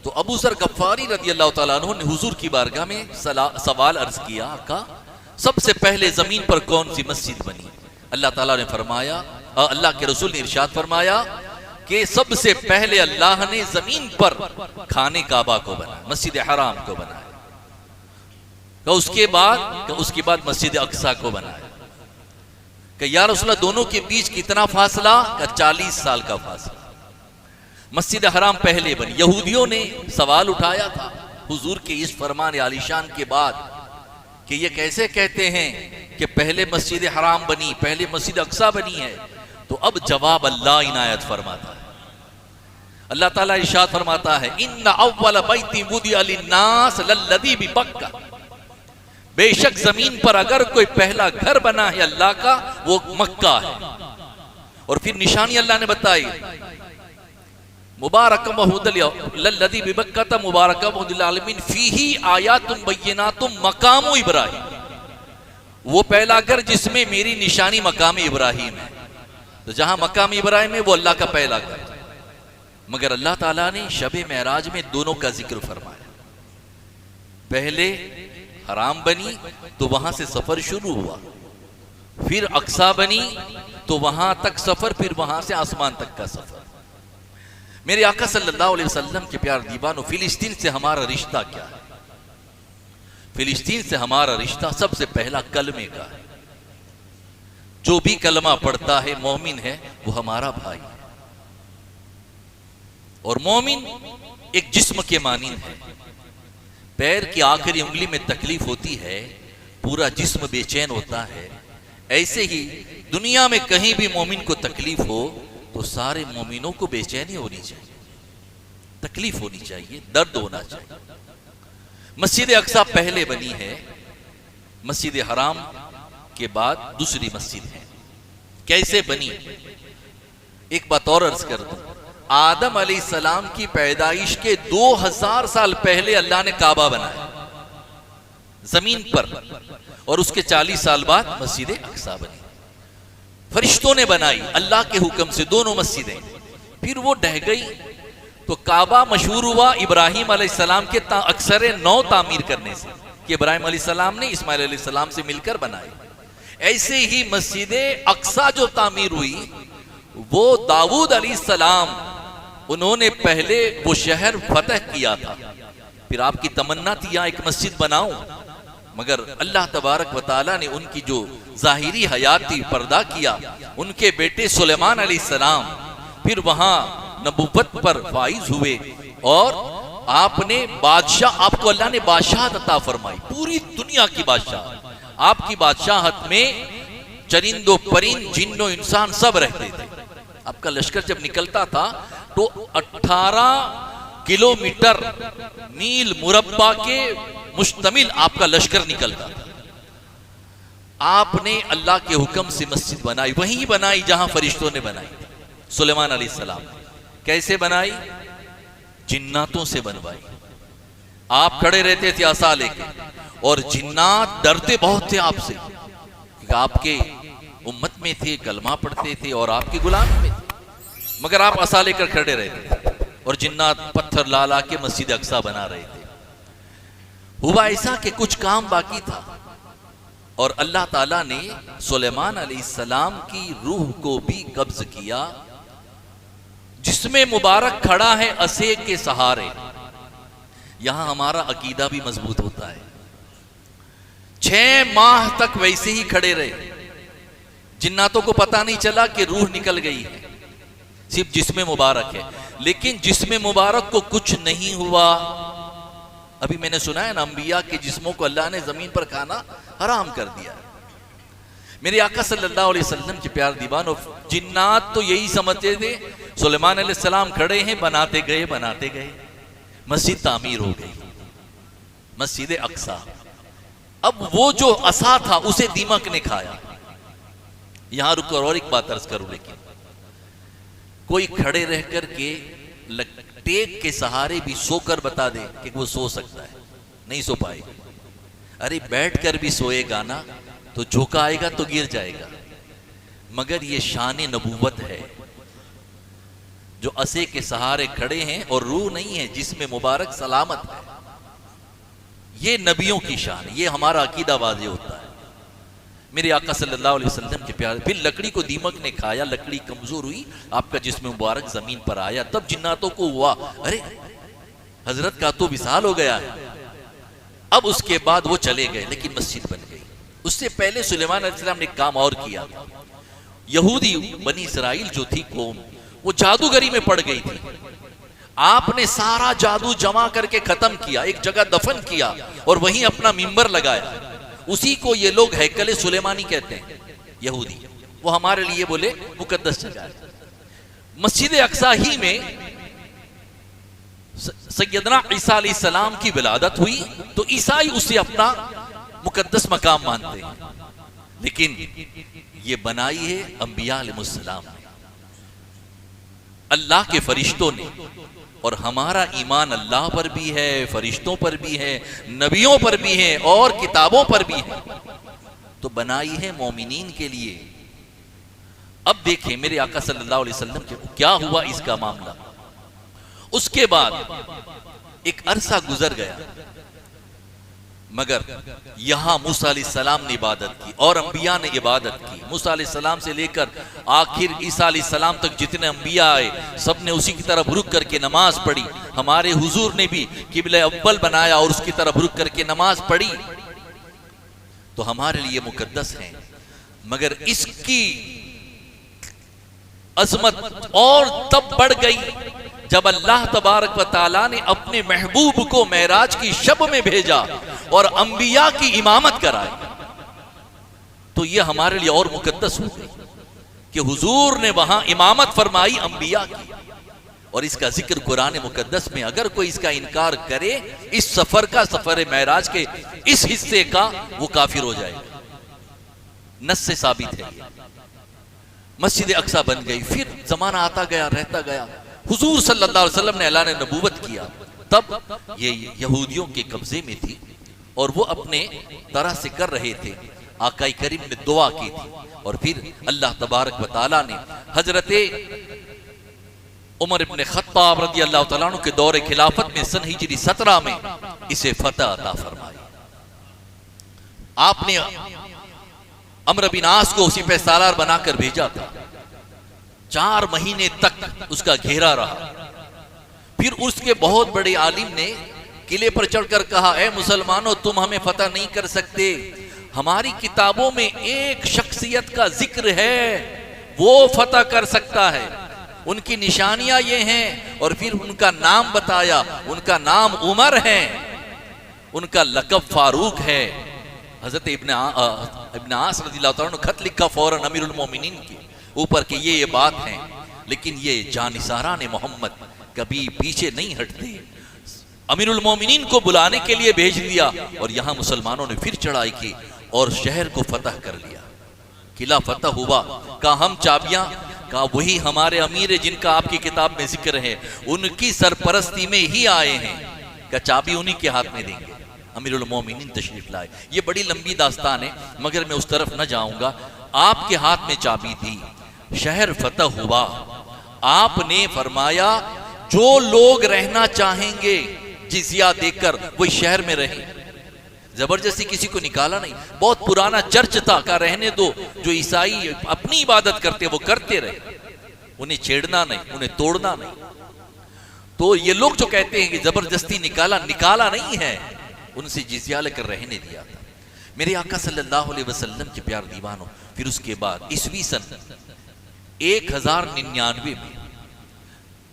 S4: तो अबू ज़र गफ्फारी रज़ी अल्लाह तआला अन्हु ने हुजूर की बारगाह में सवाल अर्ज किया, आका सबसे पहले जमीन पर कौन सी मस्जिद बनी? अल्लाह ताला ने फरमाया, अल्लाह के रसूल ने इरशाद फरमाया कि सबसे पहले अल्लाह ने जमीन पर खाने काबा को बनाया, मस्जिद हराम को बनाया। उसके बाद मस्जिद अक्सा को बनाया। कि या रसूल दोनों के बीच कितना फासला? का 40 साल का फासला। मस्जिद हराम पहले बनी। यहूदियों ने सवाल उठाया था हुजूर के इस फरमान आलिशान के बाद कि ये कैसे कहते हैं कि पहले मस्जिद हराम बनी, पहले मस्जिद अक्सा बनी है? तो अब जवाब अल्लाह इनायत फरमाता है। अल्लाह ताला इरशाद फरमाता है, इन्ना अव्वल बैति वुदिअ लिन्नास लल्लज़ी बिबक्का, बेशक जमीन पर अगर कोई पहला घर बना है अल्लाह का वो मक्का है। और फिर निशानी अल्लाह ने बताई मुबारकम वहुदल्लज़ी बिबक्कत मुबारकम वहुदल आलमीन फीही आयातुम बय्यिनातुम मकामु इब्राहीम, वो पहला घर जिसमें मेरी निशानी मकाम इब्राहिम है। तो जहां मकाम इब्राहिम है वो अल्लाह का पहला घर। मगर अल्लाह ताला ने शब महराज में दोनों का जिक्र फरमाया। पहले हराम बनी तो वहां से सफर शुरू हुआ, फिर अक्सा बनी तो वहां तक सफर, फिर वहां से आसमान तक का सफर। मेरे आका सल्लल्लाहु अलैहि वसल्लम के प्यार दीवानों, फिलिस्तीन से हमारा रिश्ता क्या है? फिलिस्तीन से हमारा रिश्ता सबसे पहला कलमे का है। जो भी कलमा पढ़ता है मोमिन है, वो हमारा भाई है। और मोमिन एक जिस्म के मानिंद है। पैर की आखिरी उंगली में तकलीफ होती है, पूरा जिस्म बेचैन होता है। ऐसे ही दुनिया में कहीं भी मोमिन को तकलीफ हो तो सारे मोमिनों को बेचैनी होनी चाहिए, तकलीफ होनी चाहिए, दर्द होना चाहिए। मस्जिद अक्सा पहले बनी है, मस्जिद हराम के बाद दूसरी मस्जिद है। कैसे बनी? एक बात और अर्ज कर दूं, आदम अलैहिस्सलाम की पैदाइश के 2000 साल पहले अल्लाह ने काबा बनाया जमीन पर, और उसके 40 साल बाद मस्जिद अक्सा बनी। फरिश्तों ने बनाई अल्लाह के हुक्म से दोनों मस्जिदें, फिर वो ढह गई तो काबा मशहूर हुआ इब्राहिम अलैहिस्सलाम के अक्सर नौ तामीर करने से, कि इब्राहिम अलैहिस्सलाम ने इस्माइल अलैहिस्सलाम से मिलकर बनाई। ऐसे ही मस्जिद अक्सा जो तामीर हुई वो दाऊद अलैहिस्सलाम, उन्होंने पहले वो शहर फतह किया था, फिर आपकी तमन्ना थी यहां एक मस्जिद बनाऊं, मगर अल्लाह तबारक व तआला ने उनकी जो जाहिरी हयात थी पर्दा किया। उनके बेटे सुलेमान अलैहिस्सलाम फिर वहां नबूवत पर फाइज हुए और आपने बादशाह, आपको अल्लाह ने बादशाहत अता फरमाई, पूरी दुनिया की बादशाह। आपकी बादशाहत में चरिंदो परिंद जिन्नो इंसान सब रहते थे। आपका लश्कर जब निकलता था तो 18 किलोमीटर मील मुरब्बा के मुश्तमिल आपका लश्कर निकलता था। आपने अल्लाह के हुक्म से मस्जिद बनाई, वहीं बनाई जहां फरिश्तों ने बनाई। सुलेमान अलैहिस्सलाम कैसे बनाई? जिन्नातों से बनवाई। आप खड़े रहते थे आसा लेके, और जिन्नात डरते बहुत थे आपसे, क्योंकि आपके उम्मत में थे, कलमा पढ़ते थे और आपके गुलामी में थे, मगर आप आसा लेकर खड़े रहते थे और जिन्नात पत्थर ला ला के मस्जिद अक्सा बना रहे थे। हुआ ऐसा कि कुछ काम बाकी था और अल्लाह ताला ने सुलेमान अलैहिस्सलाम की रूह को भी कब्ज किया, जिसमें मुबारक खड़ा है असे के सहारे। यहां हमारा अकीदा भी मजबूत होता है। 6 माह तक वैसे ही खड़े रहे, जिन्नातों को पता नहीं चला कि रूह निकल गई है, सिर्फ जिस्म मुबारक है। लेकिन जिस्म मुबारक को कुछ नहीं हुआ। अभी मैंने सुना है ना, अंबिया के जिस्मों को अल्लाह ने जमीन पर खाना हराम कर दिया। मेरे आका सल्लल्लाहु अलैहि वसल्लम के प्यार दीवानों, जिन्नात तो यही समझते थे सुलेमान अलैहिस्सलाम खड़े हैं, बनाते गए, मस्जिद तामीर हो गई, मस्जिद अक्सा। अब वो जो असा था उसे दीमक ने खाया। यहां रुक और एक बात अर्ज करूं, लेकिन कोई खड़े रह कर के टेक के सहारे भी सोकर बता दे कि वो सो सकता है, नहीं सो पाएगा। अरे बैठ कर भी सोएगा ना तो झोंका आएगा तो गिर जाएगा। मगर ये शान नबूवत है, जो असे के सहारे खड़े हैं और रूह नहीं है, जिसमें मुबारक सलामत है। ये नबियों की शान, ये हमारा अकीदा वाज़ेह होता है। मेरे आका सल्लल्लाहु अलैहि वसल्लम के प्यार, फिर लकड़ी को दीमक ने खाया, लकड़ी कमजोर हुई, आपका जिस्म मुबारक जमीन पर आया। तब जिन्नातों को हुआ, अरे हजरत का तो विसाल हो गया है। अब उसके बाद वो चले गए, लेकिन मस्जिद बन गई। उससे पहले सुलेमान अलैहिस्सलाम ने काम और किया। यहूदी बनी इसराइल जो थी कौम, वो जादूगरी में पड़ गई थी। आपने सारा जादू जमा करके खत्म किया, एक जगह दफन किया और वहीं अपना मिंबर लगाया। उसी को ये लोग हैकल सुलेमानी कहते हैं, यहूदी। वो हमारे लिए बोले मुकद्दस जगह है। मस्जिद अक्सा ही में सैयदना ईसा अलैहिस्सलाम की विलादत हुई, तो ईसाई उसे अपना मुकद्दस मकाम मानते हैं, लेकिन ये बनाई है अंबिया अलैहिस्सलाम ने। अल्लाह के फरिश्तों ने, और हमारा ईमान अल्लाह पर भी है, फरिश्तों पर भी है, नबियों पर भी है और किताबों पर भी है, तो बनाई है मोमिनीन के लिए। अब देखें मेरे आका सल्लल्लाहु अलैहि वसल्लम के क्या हुआ इसका मामला। उसके बाद एक अरसा गुजर गया, मगर यहां मूसा अलैहिस्सलाम ने इबादत की और अंबिया ने इबादत की। मूसा अलैहिस्सलाम से लेकर आखिर ईसा अलैहिस्सलाम तक जितने अंबिया आए सब ने उसी की तरफ रुक करके नमाज पढ़ी। हमारे हुजूर ने भी किबला अव्वल बनाया और उसकी तरफ रुक करके नमाज पढ़ी, तो हमारे लिए मुकद्दस है। मगर इसकी अजमत और तब बढ़ गई जब अल्लाह तबारक व तआला ने अपने महबूब को मेराज की शब में भेजा और अंबिया की इमामत कराई, तो यह हमारे लिए और मुकद्दस हो गई कि हुजूर ने वहां इमामत फरमाई अंबिया की। और इसका जिक्र कुरान मुकद्दस में, अगर कोई इसका इनकार करे इस सफर का, सफर मेराज के इस हिस्से का, वो काफिर हो जाएगा। नस से साबित है। मस्जिद अक्सा बन गई, फिर जमाना आता गया, रहता गया, हुजूर सल्लल्लाहु अलैहि वसल्लम ने ऐलान नबूवत किया, तब ये यहूदियों के कब्जे में थी और वो अपने तरह से कर रहे थे। आका करीम ने दुआ की थी और फिर अल्लाह तबारक व तआला ने हजरते उमर इब्न खत्ताब रज़ी अल्लाह तआला अन्हु के दौरे खिलाफत में सन हिजरी 17 में इसे फतह अता फरमाई। आपने अम्र बिन आस को उसी पे सालार बनाकर भेजा था। 4 महीने तक उसका घेरा रहा। फिर उसके बहुत बड़े आलिम ने किले पर चढ़कर कहा, ए मुसलमानों, तुम हमें फतह नहीं कर सकते, हमारी किताबों में एक शख्सियत का जिक्र है, वो फतह कर सकता है, उनकी निशानियां ये हैं। और फिर उनका नाम बताया, उनका नाम उमर है, उनका लक़ब फारूक है। हजरत इब्न आस रज़ियल्लाहु ताला अन्हु खत लिखा फौरन अमीरुल मोमिनीन के ऊपर कि ये बात है, लेकिन ये जानिसारा ने मोहम्मद कभी पीछे नहीं हटते। अमीरुल मोमिनीन को बुलाने के लिए भेज दिया और यहां मुसलमानों ने फिर चढ़ाई की और शहर को फतह कर लिया। किला फतह हुआ। कहा हम चाबियां, कहा वही हमारे अमीर जिनका आपकी किताब में जिक्र है, उनकी सरपरस्ती में ही आए हैं, क्या चाबी उन्हीं के हाथ में देंगे। अमीरुल मोमिनीन तशरीफ लाए। ये बड़ी लंबी दास्तान है, मगर मैं उस तरफ न जाऊंगा। आपके हाथ में चाबी थी, शहर फतह हुआ। आपने फरमाया जो लोग रहना चाहेंगे जिजिया देकर वो शहर में रहे। जबरदस्ती किसी को निकाला नहीं। बहुत पुराना चर्च था, का रहने दो, जो ईसाई अपनी इबादत करते वो करते रहे, उन्हें छेड़ना नहीं, उन्हें तोड़ना नहीं। तो ये लोग जो कहते हैं कि जबरदस्ती निकाला नहीं है, उनसे जिजिया लेकर रहने दिया था। मेरे आका सल्लल्लाहु अलैहि वसल्लम के प्यार दीवानों, फिर उसके बाद ईस्वी सन 1099 में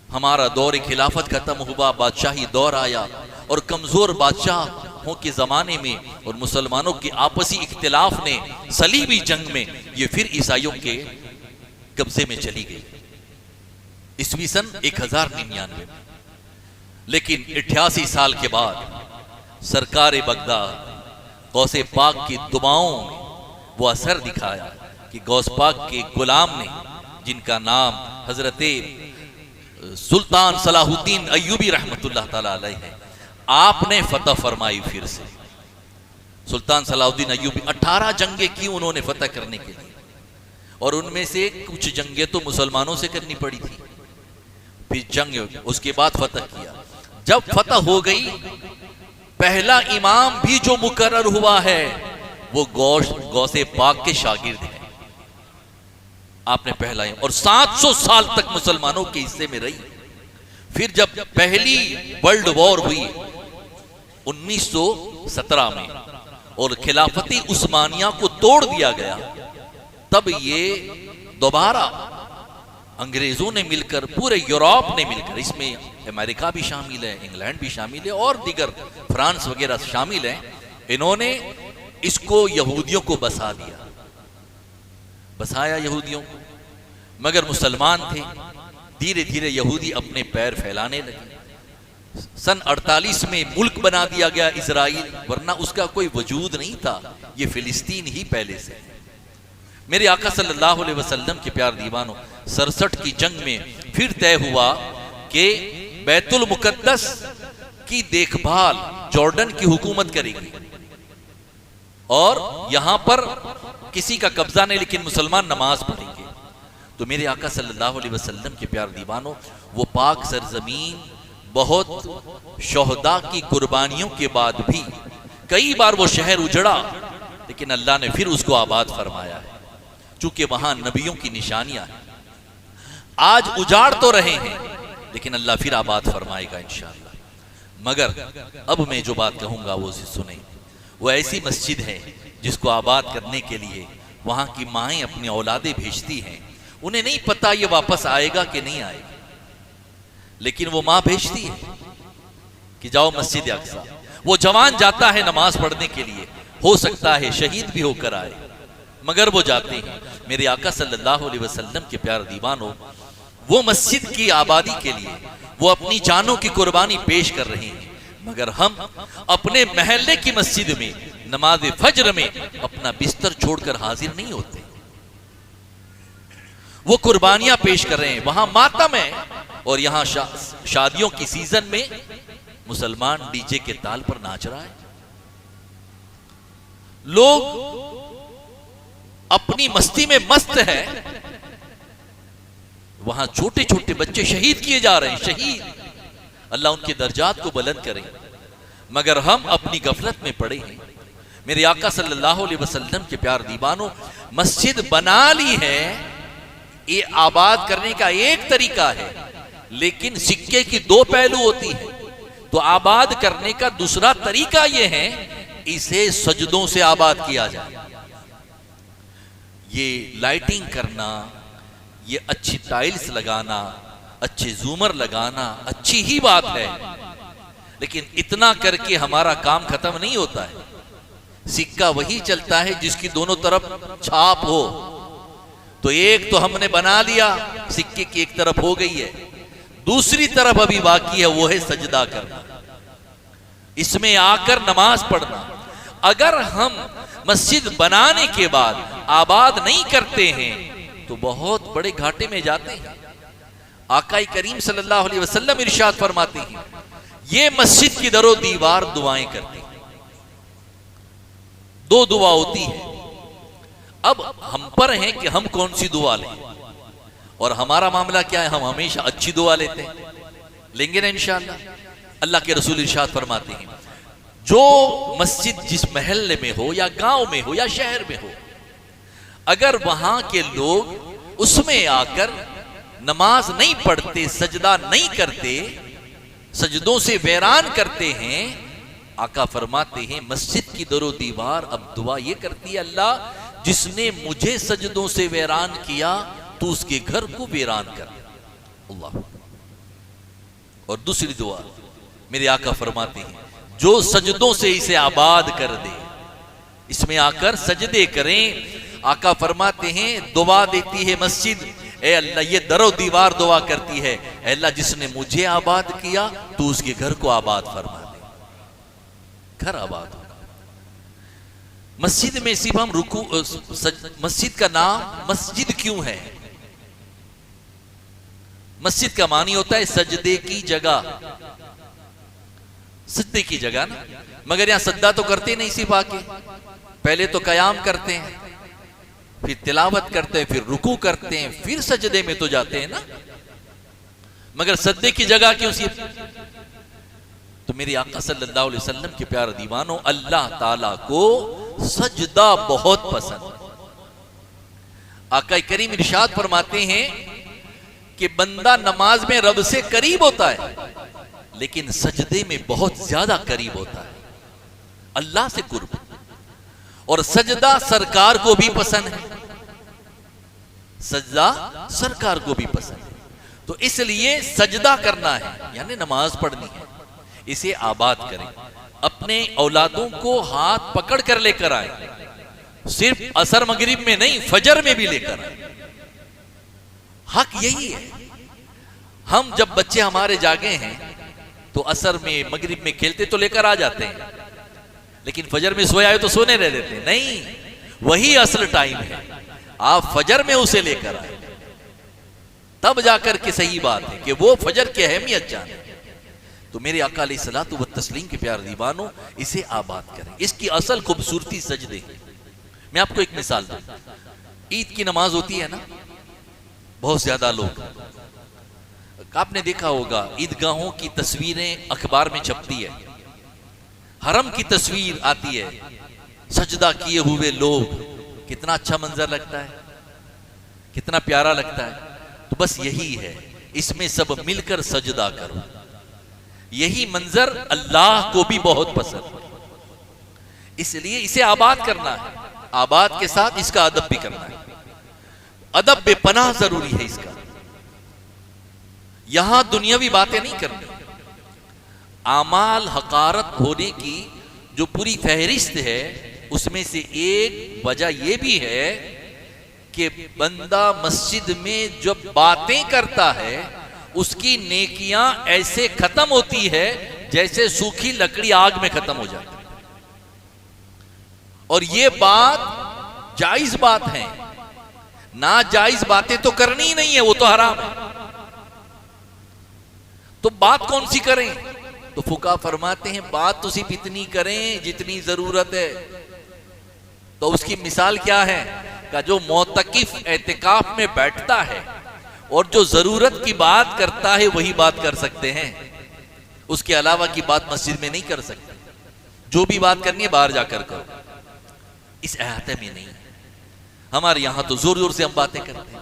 S4: हमारा दौर खिलाफत खत्म हुआ, बादशाही दौर आया और कमजोर बादशाहों के जमाने में और मुसलमानों के आपसी इख्तिलाफ ने सलीबी जंग में ये फिर ईसाइयों के कब्जे में चली गई ईस्वी सन 1099 में। लेकिन 88 साल के बाद सरकार बगदाद गौसे पाक की दुआओं में वो असर दिखाया कि गौस पाक के गुलाम ने, जिनका नाम हजरते सुल्तान सलाहुद्दीन अय्यूबी रहमतुल्लाह ताला अलैह है, आपने फतह फरमाई फिर से। सुल्तान सलाहुद्दीन अय्यूबी 18 जंगें की उन्होंने फतह करने के लिए, और उनमें से कुछ जंगें तो मुसलमानों से करनी पड़ी थी। फिर जंग, उसके बाद फतह किया। जब फतह हो गई, पहला इमाम भी जो मुकर्रर हुआ है वो गौसे पाक के शागिर्द हैं। आपने पहला और 700 साल तक मुसलमानों के हिस्से में रही। फिर जब पहली वर्ल्ड वॉर हुई 1917 में और खिलाफती उस्मानिया को तोड़ दिया गया, तब ये दोबारा अंग्रेजों ने मिलकर, पूरे यूरोप ने मिलकर, इसमें अमेरिका भी शामिल है, इंग्लैंड भी शामिल है और दीगर फ्रांस वगैरह शामिल हैं, इन्होंने इसको यहूदियों को बसाया यहूदियों को। मगर मुसलमान थे, धीरे धीरे यहूदी अपने पैर फैलाने लगे। सन 48 में मुल्क बना दिया गया इजराइल, वरना उसका कोई वजूद नहीं था, ये फिलिस्तीन ही पहले से। मेरे आका सल्लल्लाहु अलैहि वसल्लम के प्यार दीवानों, 67 की जंग में फिर तय हुआ कि बैतुल मुकद्दस की देखभाल जॉर्डन की हुकूमत करेगी और यहां पर किसी का कब्जा नहीं, लेकिन मुसलमान नमाज पढ़ेंगे। तो मेरे आका सल्लल्लाहु अलैहि वसल्लम के प्यार दीवानों, वो पाक सरजमीन बहुत शोहदा की कुर्बानियों के बाद भी कई बार वो शहर उजड़ा, लेकिन अल्लाह ने फिर उसको आबाद फरमाया है, चूंकि वहां नबियों की निशानियां हैं। आज उजाड़ तो रहे हैं, लेकिन अल्लाह फिर आबाद फरमाएगा इंशाअल्लाह। मगर अब मैं जो बात कहूंगा वो सुने। वो ऐसी मस्जिद है जिसको आबाद करने के लिए वहां की माएँ अपनी औलादे भेजती हैं। उन्हें नहीं पता ये वापस आएगा कि नहीं आएगा, लेकिन वो माँ भेजती है कि जाओ मस्जिद अक्सा। वो जवान जाता है नमाज पढ़ने के लिए, हो सकता है शहीद भी होकर आए, मगर वो जाते हैं। मेरे आका सल्लल्लाहु अलैहि वसल्लम के प्यार दीवानों, वो मस्जिद की आबादी के लिए वो अपनी जानों की कुर्बानी पेश कर रहे हैं, मगर हम अपने महल्ले की मस्जिद में नमाज फज्र में अपना बिस्तर छोड़कर हाजिर नहीं होते। वो कुर्बानियां पेश कर रहे हैं, वहां मातम है, और यहां शादियों की सीजन में मुसलमान डीजे के ताल पर नाच रहा है। लोग अपनी मस्ती में मस्त है, वहां छोटे छोटे बच्चे शहीद किए जा रहे हैं। शहीद, अल्लाह उनके दर्जात को बुलंद करे, मगर हम अपनी गफलत में पड़े हैं। मेरे आका सल्लल्लाहु अलैहि वसल्लम के प्यार दीवानों, मस्जिद बना ली है, ये आबाद करने का एक तरीका है, लेकिन सिक्के की दो पहलू होती है। तो आबाद करने का दूसरा तरीका यह है, इसे सजदों से आबाद किया जाए। ये लाइटिंग करना, ये अच्छी टाइल्स लगाना, अच्छे झूमर लगाना अच्छी ही बात है, लेकिन इतना करके हमारा काम खत्म नहीं होता है। सिक्का वही चलता है जिसकी दोनों तरफ छाप हो। तो एक तो हमने बना लिया, सिक्के की एक तरफ हो गई है, दूसरी तरफ अभी बाकी है, वो है सजदा करना, इसमें आकर नमाज पढ़ना। अगर हम मस्जिद बनाने के बाद आबाद नहीं करते हैं तो बहुत बड़े घाटे में जाते हैं। आकाई करीम सल्लल्लाहु अलैहि वसल्लम इरशाद फरमाते हैं, ये मस्जिद की दरो दीवार दुआएं करती है। दो दुआ होती है, अब हम पर है कि हम कौन सी दुआ लें, और हमारा मामला क्या है, हम हमेशा अच्छी दुआ लेते हैं। लेंगे ना इंशाअल्लाह। अल्लाह के रसूल इरशाद फरमाते हैं, जो मस्जिद जिस महल्ले में हो या गांव में हो या शहर में हो, अगर वहां के लोग उसमें आकर नमाज नहीं पढ़ते, सजदा नहीं करते, सजदों से वैरान करते हैं, आका फरमाते हैं मस्जिद की दरो दीवार अब दुआ ये करती है, अल्लाह जिसने मुझे सजदों से वैरान किया तो उसके घर को वैरान कर। अल्लाह। और दूसरी दुआ मेरे आका फरमाते हैं, जो सजदों से इसे आबाद कर दे, इसमें आकर सजदे करें। आका फरमाते हैं दुआ देती है मस्जिद, ए अल्लाह ये दरो दीवार दुआ करती है, अल्लाह जिसने मुझे आबाद किया तो उसके घर को आबाद फरमा दे, घर आबाद होगा। मस्जिद में सिर्फ हम रुकू, मस्जिद का नाम मस्जिद क्यों है? मस्जिद का मानी होता है सजदे की जगह, सजदे की जगह ना, मगर यहां सजदा तो करते नहीं, सिर्फ आके पहले तो कयाम करते हैं, फिर तिलावत करते हैं, फिर रुकू करते हैं, फिर सजदे में तो जाते हैं ना, मगर सजदे की जगह क्यों सिर्फ? तो मेरे आका सल्लल्लाहु अलैहि वसल्लम के प्यारे दीवानों, अल्लाह ताला को सजदा बहुत पसंद है। आका करीम इरशाद फरमाते हैं कि बंदा नमाज में रब से करीब होता है, लेकिन सजदे में बहुत ज्यादा करीब होता है, अल्लाह से कुर्ब। और सजदा सरकार को भी पसंद है, सजदा सरकार को भी पसंद है। तो इसलिए सजदा करना है, यानी नमाज पढ़नी है, इसे आबाद करें। अपने औलादों को हाथ पकड़ कर लेकर आए, सिर्फ असर मगरिब में नहीं, फजर में भी लेकर आए। हक यही है। हम जब बच्चे हमारे जागे हैं तो असर में मगरिब में खेलते तो लेकर आ जाते हैं, लेकिन फजर में सोया है तो सोने रह देते हैं। नहीं, वही असल टाइम है, आप फजर में उसे लेकर आए। तब जाकर के सही बात है कि वो फजर की अहमियत जाने। तो मेरे आका अलैहिस्सलातु व तस्लीम के प्यार दीवानों, इसे आबाद करें। इसकी असल खूबसूरती सजदे है। मैं आपको एक मिसाल दूं, ईद की नमाज होती है ना, बहुत ज्यादा लोग, आपने देखा होगा ईदगाहों की तस्वीरें अखबार में छपती है, हरम की तस्वीर आती है, सजदा किए हुए लोग, कितना अच्छा मंजर लगता है, कितना प्यारा लगता है। तो बस यही है, इसमें सब मिलकर सजदा करो। यही मंजर अल्लाह को भी बहुत पसंद है, इसलिए इसे आबाद करना है। आबाद के साथ इसका अदब भी करना है। अदब बेपनाह जरूरी है इसका। यहां दुनियावी बातें नहीं करनी। आमाल हकारत होने की जो पूरी फहरिस्त है, उसमें से एक वजह यह भी है कि बंदा मस्जिद में जब बातें करता है, उसकी नेकियां ऐसे खत्म होती है जैसे सूखी लकड़ी आग में खत्म हो जाती है। और ये बात जायज बात है, नाजायज बातें तो करनी ही नहीं है, वो तो हराम है। तो बात कौन सी करें? तो फुका फरमाते हैं बात तो सिर्फ इतनी करें जितनी जरूरत है। तो उसकी मिसाल क्या है? का जो मोतकिफ एतिकाफ में बैठता है और जो जरूरत की बात करता है, वही बात कर सकते हैं। उसके अलावा की बात मस्जिद में नहीं कर सकते। जो भी बात करनी है बाहर जाकर करो। इस अहाते में नहीं। हमारे यहां तो जोर जोर से हम बातें करते हैं।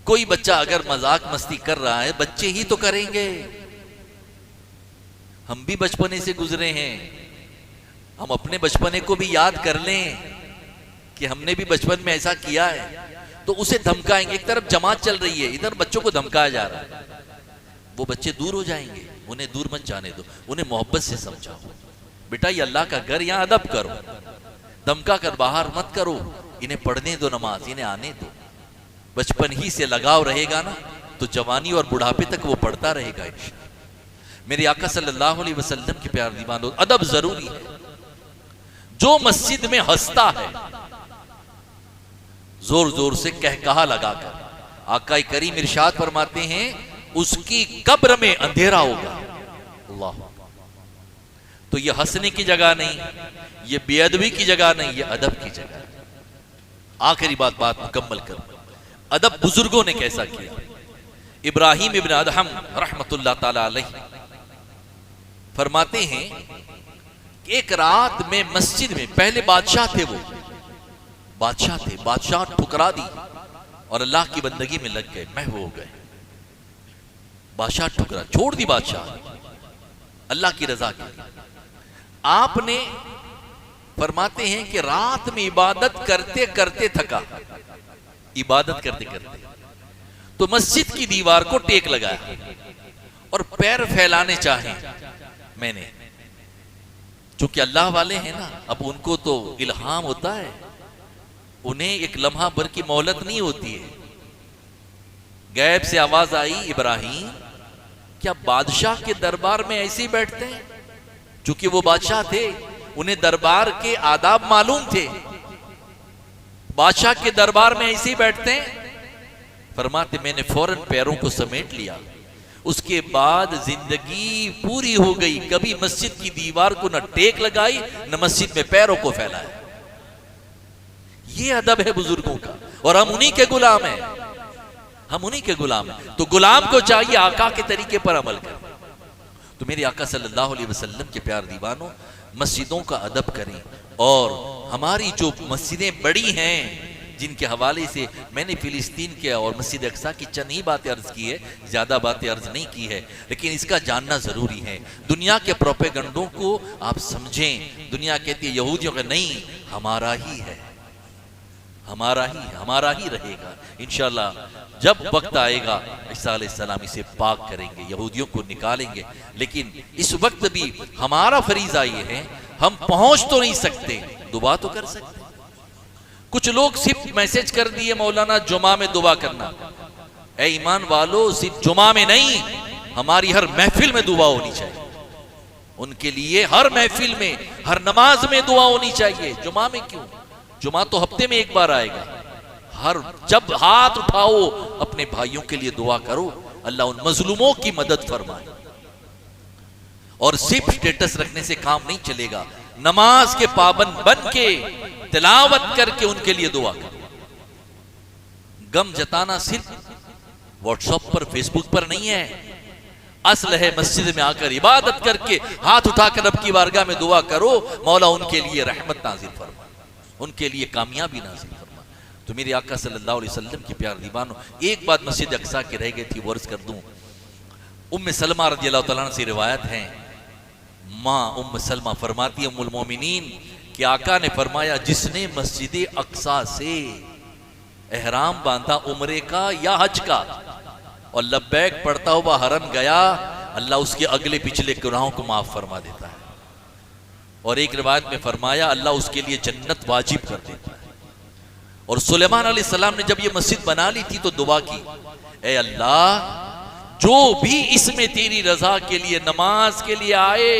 S4: कोई बच्चा अगर मजाक मस्ती कर रहा है, बच्चे ही तो करेंगे। हम भी बचपने से गुजरे हैं, हम अपने बचपने को भी याद कर लें कि हमने भी बचपन में ऐसा किया है। तो उसे धमकाएंगे। एक तरफ जमात चल रही है, इधर बच्चों को धमकाया जा रहा है। वो बच्चे दूर हो जाएंगे, उन्हें दूर मत जाने दो, उन्हें मोहब्बत से समझाओ, बेटा ये अल्लाह का घर, यहां अदब करो, धमका कर बाहर मत करो, इन्हें पढ़ने दो नमाज, इन्हें आने दो। बचपन ही से लगाव रहेगा ना, तो जवानी और बुढ़ापे तक वो पढ़ता रहेगा। मेरे आका सल्लल्लाहु अलैहि वसल्लम के प्यार दीवानों, अदब जरूरी है। जो मस्जिद में हंसता है जोर जोर से कहकहा लगाकर, आका करीम इरशाद फरमाते हैं उसकी कब्र में अंधेरा होगा। अल्लाह। तो ये हंसने की जगह नहीं, ये बेअदबी की जगह नहीं, ये अदब की जगह। आखिरी बात मुकम्मल करो। अदब बुजुर्गों ने कैसा किया। इब्राहिम इब्न अदहम रहमतुल्लाह ताला अलैहि फरमाते हैं कि एक रात में मस्जिद में, पहले बादशाह थे, वो बादशाह थे, बादशाह ठुकरा दी और अल्लाह की बंदगी में लग गए, महव हो गए। बादशाह ठुकरा, छोड़ दी बादशाह अल्लाह की रजा के लिए। आपने फरमाते हैं कि रात में इबादत करते करते थका, इबादत करते करते तो मस्जिद की दीवार को टेक लगाया और पैर फैलाने चाहे मैंने। चूंकि अल्लाह वाले हैं ना, अब उनको तो इल्हाम होता है, उन्हें एक लम्हा भर की मोहलत नहीं होती है। गैब से आवाज आई, इब्राहिम क्या बादशाह के दरबार में ऐसे ही बैठते हैं? चूंकि वो बादशाह थे, उन्हें दरबार के आदाब मालूम थे। बादशाह के दरबार में ऐसे ही बैठते हैं? फरमाते मैंने फौरन पैरों को समेट लिया। उसके बाद जिंदगी पूरी हो गई, कभी मस्जिद की दीवार को न टेक लगाई, न मस्जिद में पैरों को फैलाया। ये अदब है बुजुर्गों का, और हम उन्हीं के गुलाम हैं, हम उन्हीं के गुलाम हैं। तो गुलाम को चाहिए आका के तरीके पर अमल करें। तो मेरे आका सल्लल्लाहु अलैहि वसल्लम के प्यार दीवानों, मस्जिदों का अदब करें। और हमारी जो मस्जिदें बड़ी हैं, जिनके हवाले से मैंने फिलिस्तीन के और मस्जिद अक्सा की चंद ही बातें अर्ज की है, ज्यादा बातें अर्ज नहीं की है, लेकिन इसका जानना जरूरी है। दुनिया के प्रोपेगंडों को आप समझें। दुनिया कहती है यहूदियों का, नहीं, हमारा ही है, हमारा ही रहेगा। इंशाअल्लाह जब वक्त आएगा ईसा अलैहिस्सलाम इसे पाक करेंगे, यहूदियों को निकालेंगे। लेकिन इस वक्त भी हमारा फरीजा ये है, हम पहुंच तो नहीं सकते, दुआ तो कर सकते। कुछ लोग सिर्फ मैसेज कर दिए मौलाना जुमा में दुआ करना। ए ईमान वालों, सिर्फ जुमा में नहीं, हमारी हर महफिल में दुआ होनी चाहिए। उनके लिए हर महफिल में, हर नमाज में दुआ होनी चाहिए। जुमा में क्यों? जुमा तो हफ्ते में एक बार आएगा, हर जब हाथ उठाओ अपने भाइयों के लिए दुआ करो, अल्लाह उन मजलूमों की मदद फरमाए। और सिर्फ स्टेटस रखने से काम नहीं चलेगा, नमाज के पाबंद बन के तिलावत करके उनके लिए दुआ करो। गम जताना सिर्फ व्हाट्सएप पर फेसबुक पर नहीं है, असल है मस्जिद में आकर इबादत करके हाथ उठाकर रब की बारगाह में दुआ करो, मौला उनके लिए रहमत नाजिल फरमा, उनके लिए कामयाबी नाजिल फरमा। तो मेरे आका सल्लल्लाहु अलैहि वसल्लम के प्यार दीवानों, एक बात मस्जिद अक्सा की रह गई थी, वो अर्ज कर दूं। उम्मे सलमा रज़ियल्लाहु तआला अन्हा से रिवायत है, माँ उम्मे सलमा फरमाती है उम्मुल मोमिनीन कि आका ने फरमाया, जिसने मस्जिद अक्सा से एहराम बांधा उम्रे का या हज का और लब्बैक पढ़ता हुआ हरम गया, अल्लाह उसके अगले पिछले गुनाहों को माफ फरमा देता है। और एक रिवायत में फरमाया अल्लाह उसके लिए जन्नत वाजिब कर देता है। और सुलेमान अलैहिस्सलाम ने जब ये मस्जिद बना ली थी तो दुआ की, ए अल्लाह जो भी इसमें तेरी रजा के लिए नमाज के लिए आए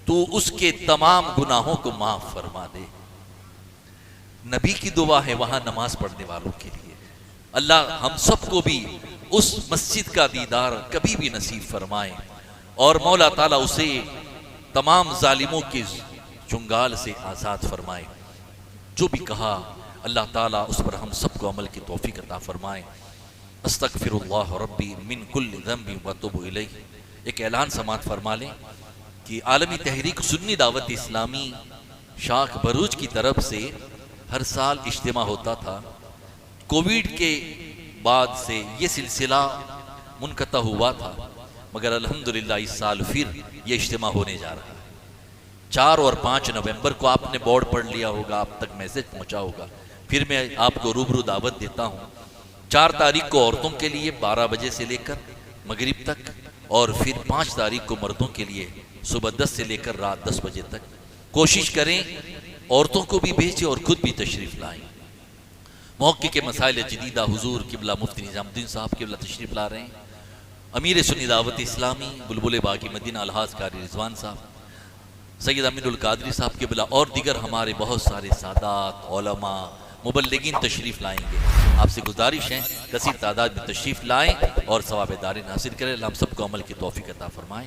S4: तो उसके तमाम गुनाहों को माफ फरमा दे। नबी की दुआ है वहां नमाज पढ़ने वालों के लिए। अल्लाह हम सबको भी उस मस्जिद का दीदार कभी भी नसीब फरमाए और मौला ताला उसे तमाम जालिमों के चुंगाल से आज़ाद फरमाए। जो भी कहा अल्लाह ताला उस पर हम सबको अमल की तौफीक अता फरमाए। अस्तगफिरुल्लाह रब्बी मिन कुल्लि ज़ंबि व अतूबु इलैहि। एक ऐलान समात फरमा लें कि आलमी तहरीक सुन्नी दावत इस्लामी शाख भरूच की तरफ से हर साल इज्तिमा होता था। कोविड के बाद से ये सिलसिला मुनक़ता हुआ था, मगर अल्हम्दुलिल्लाह इस साल फिर ये इज्तिमा होने जा रहा है। 4 और 5 नवंबर को आपने बोर्ड पढ़ लिया होगा, आप तक मैसेज पहुंचा होगा। फिर मैं आपको रूबरू दावत देता हूँ। 4 तारीख को औरतों के लिए 12 बजे से लेकर मगरिब तक, और फिर 5 तारीख को मर्दों के लिए सुबह 10 से लेकर रात 10 बजे तक। कोशिश करें औरतों को भी भेजें और खुद भी तशरीफ़ लाएं। मौके के मसाइल जदीदा हुजूर किबला मुफ्ती निज़ामुद्दीन साहब किबला तशरीफ़ ला रहे हैं। अमीर सुन्नी दावत इस्लामी बुलबुल बागी मदीना अलहाज कारी रिजवान साहब, सैयद अमीनुल कादरी साहब किबला और दीगर हमारे बहुत सारे सादात उलमा मुबल्लिगीन तशरीफ़ लाएंगे। आपसे गुजारिश है कसीर तादाद में तशरीफ़ लाएं और सवाब दारिन हासिल करें। हम सबको अमल की तौफीक अता फरमाएं।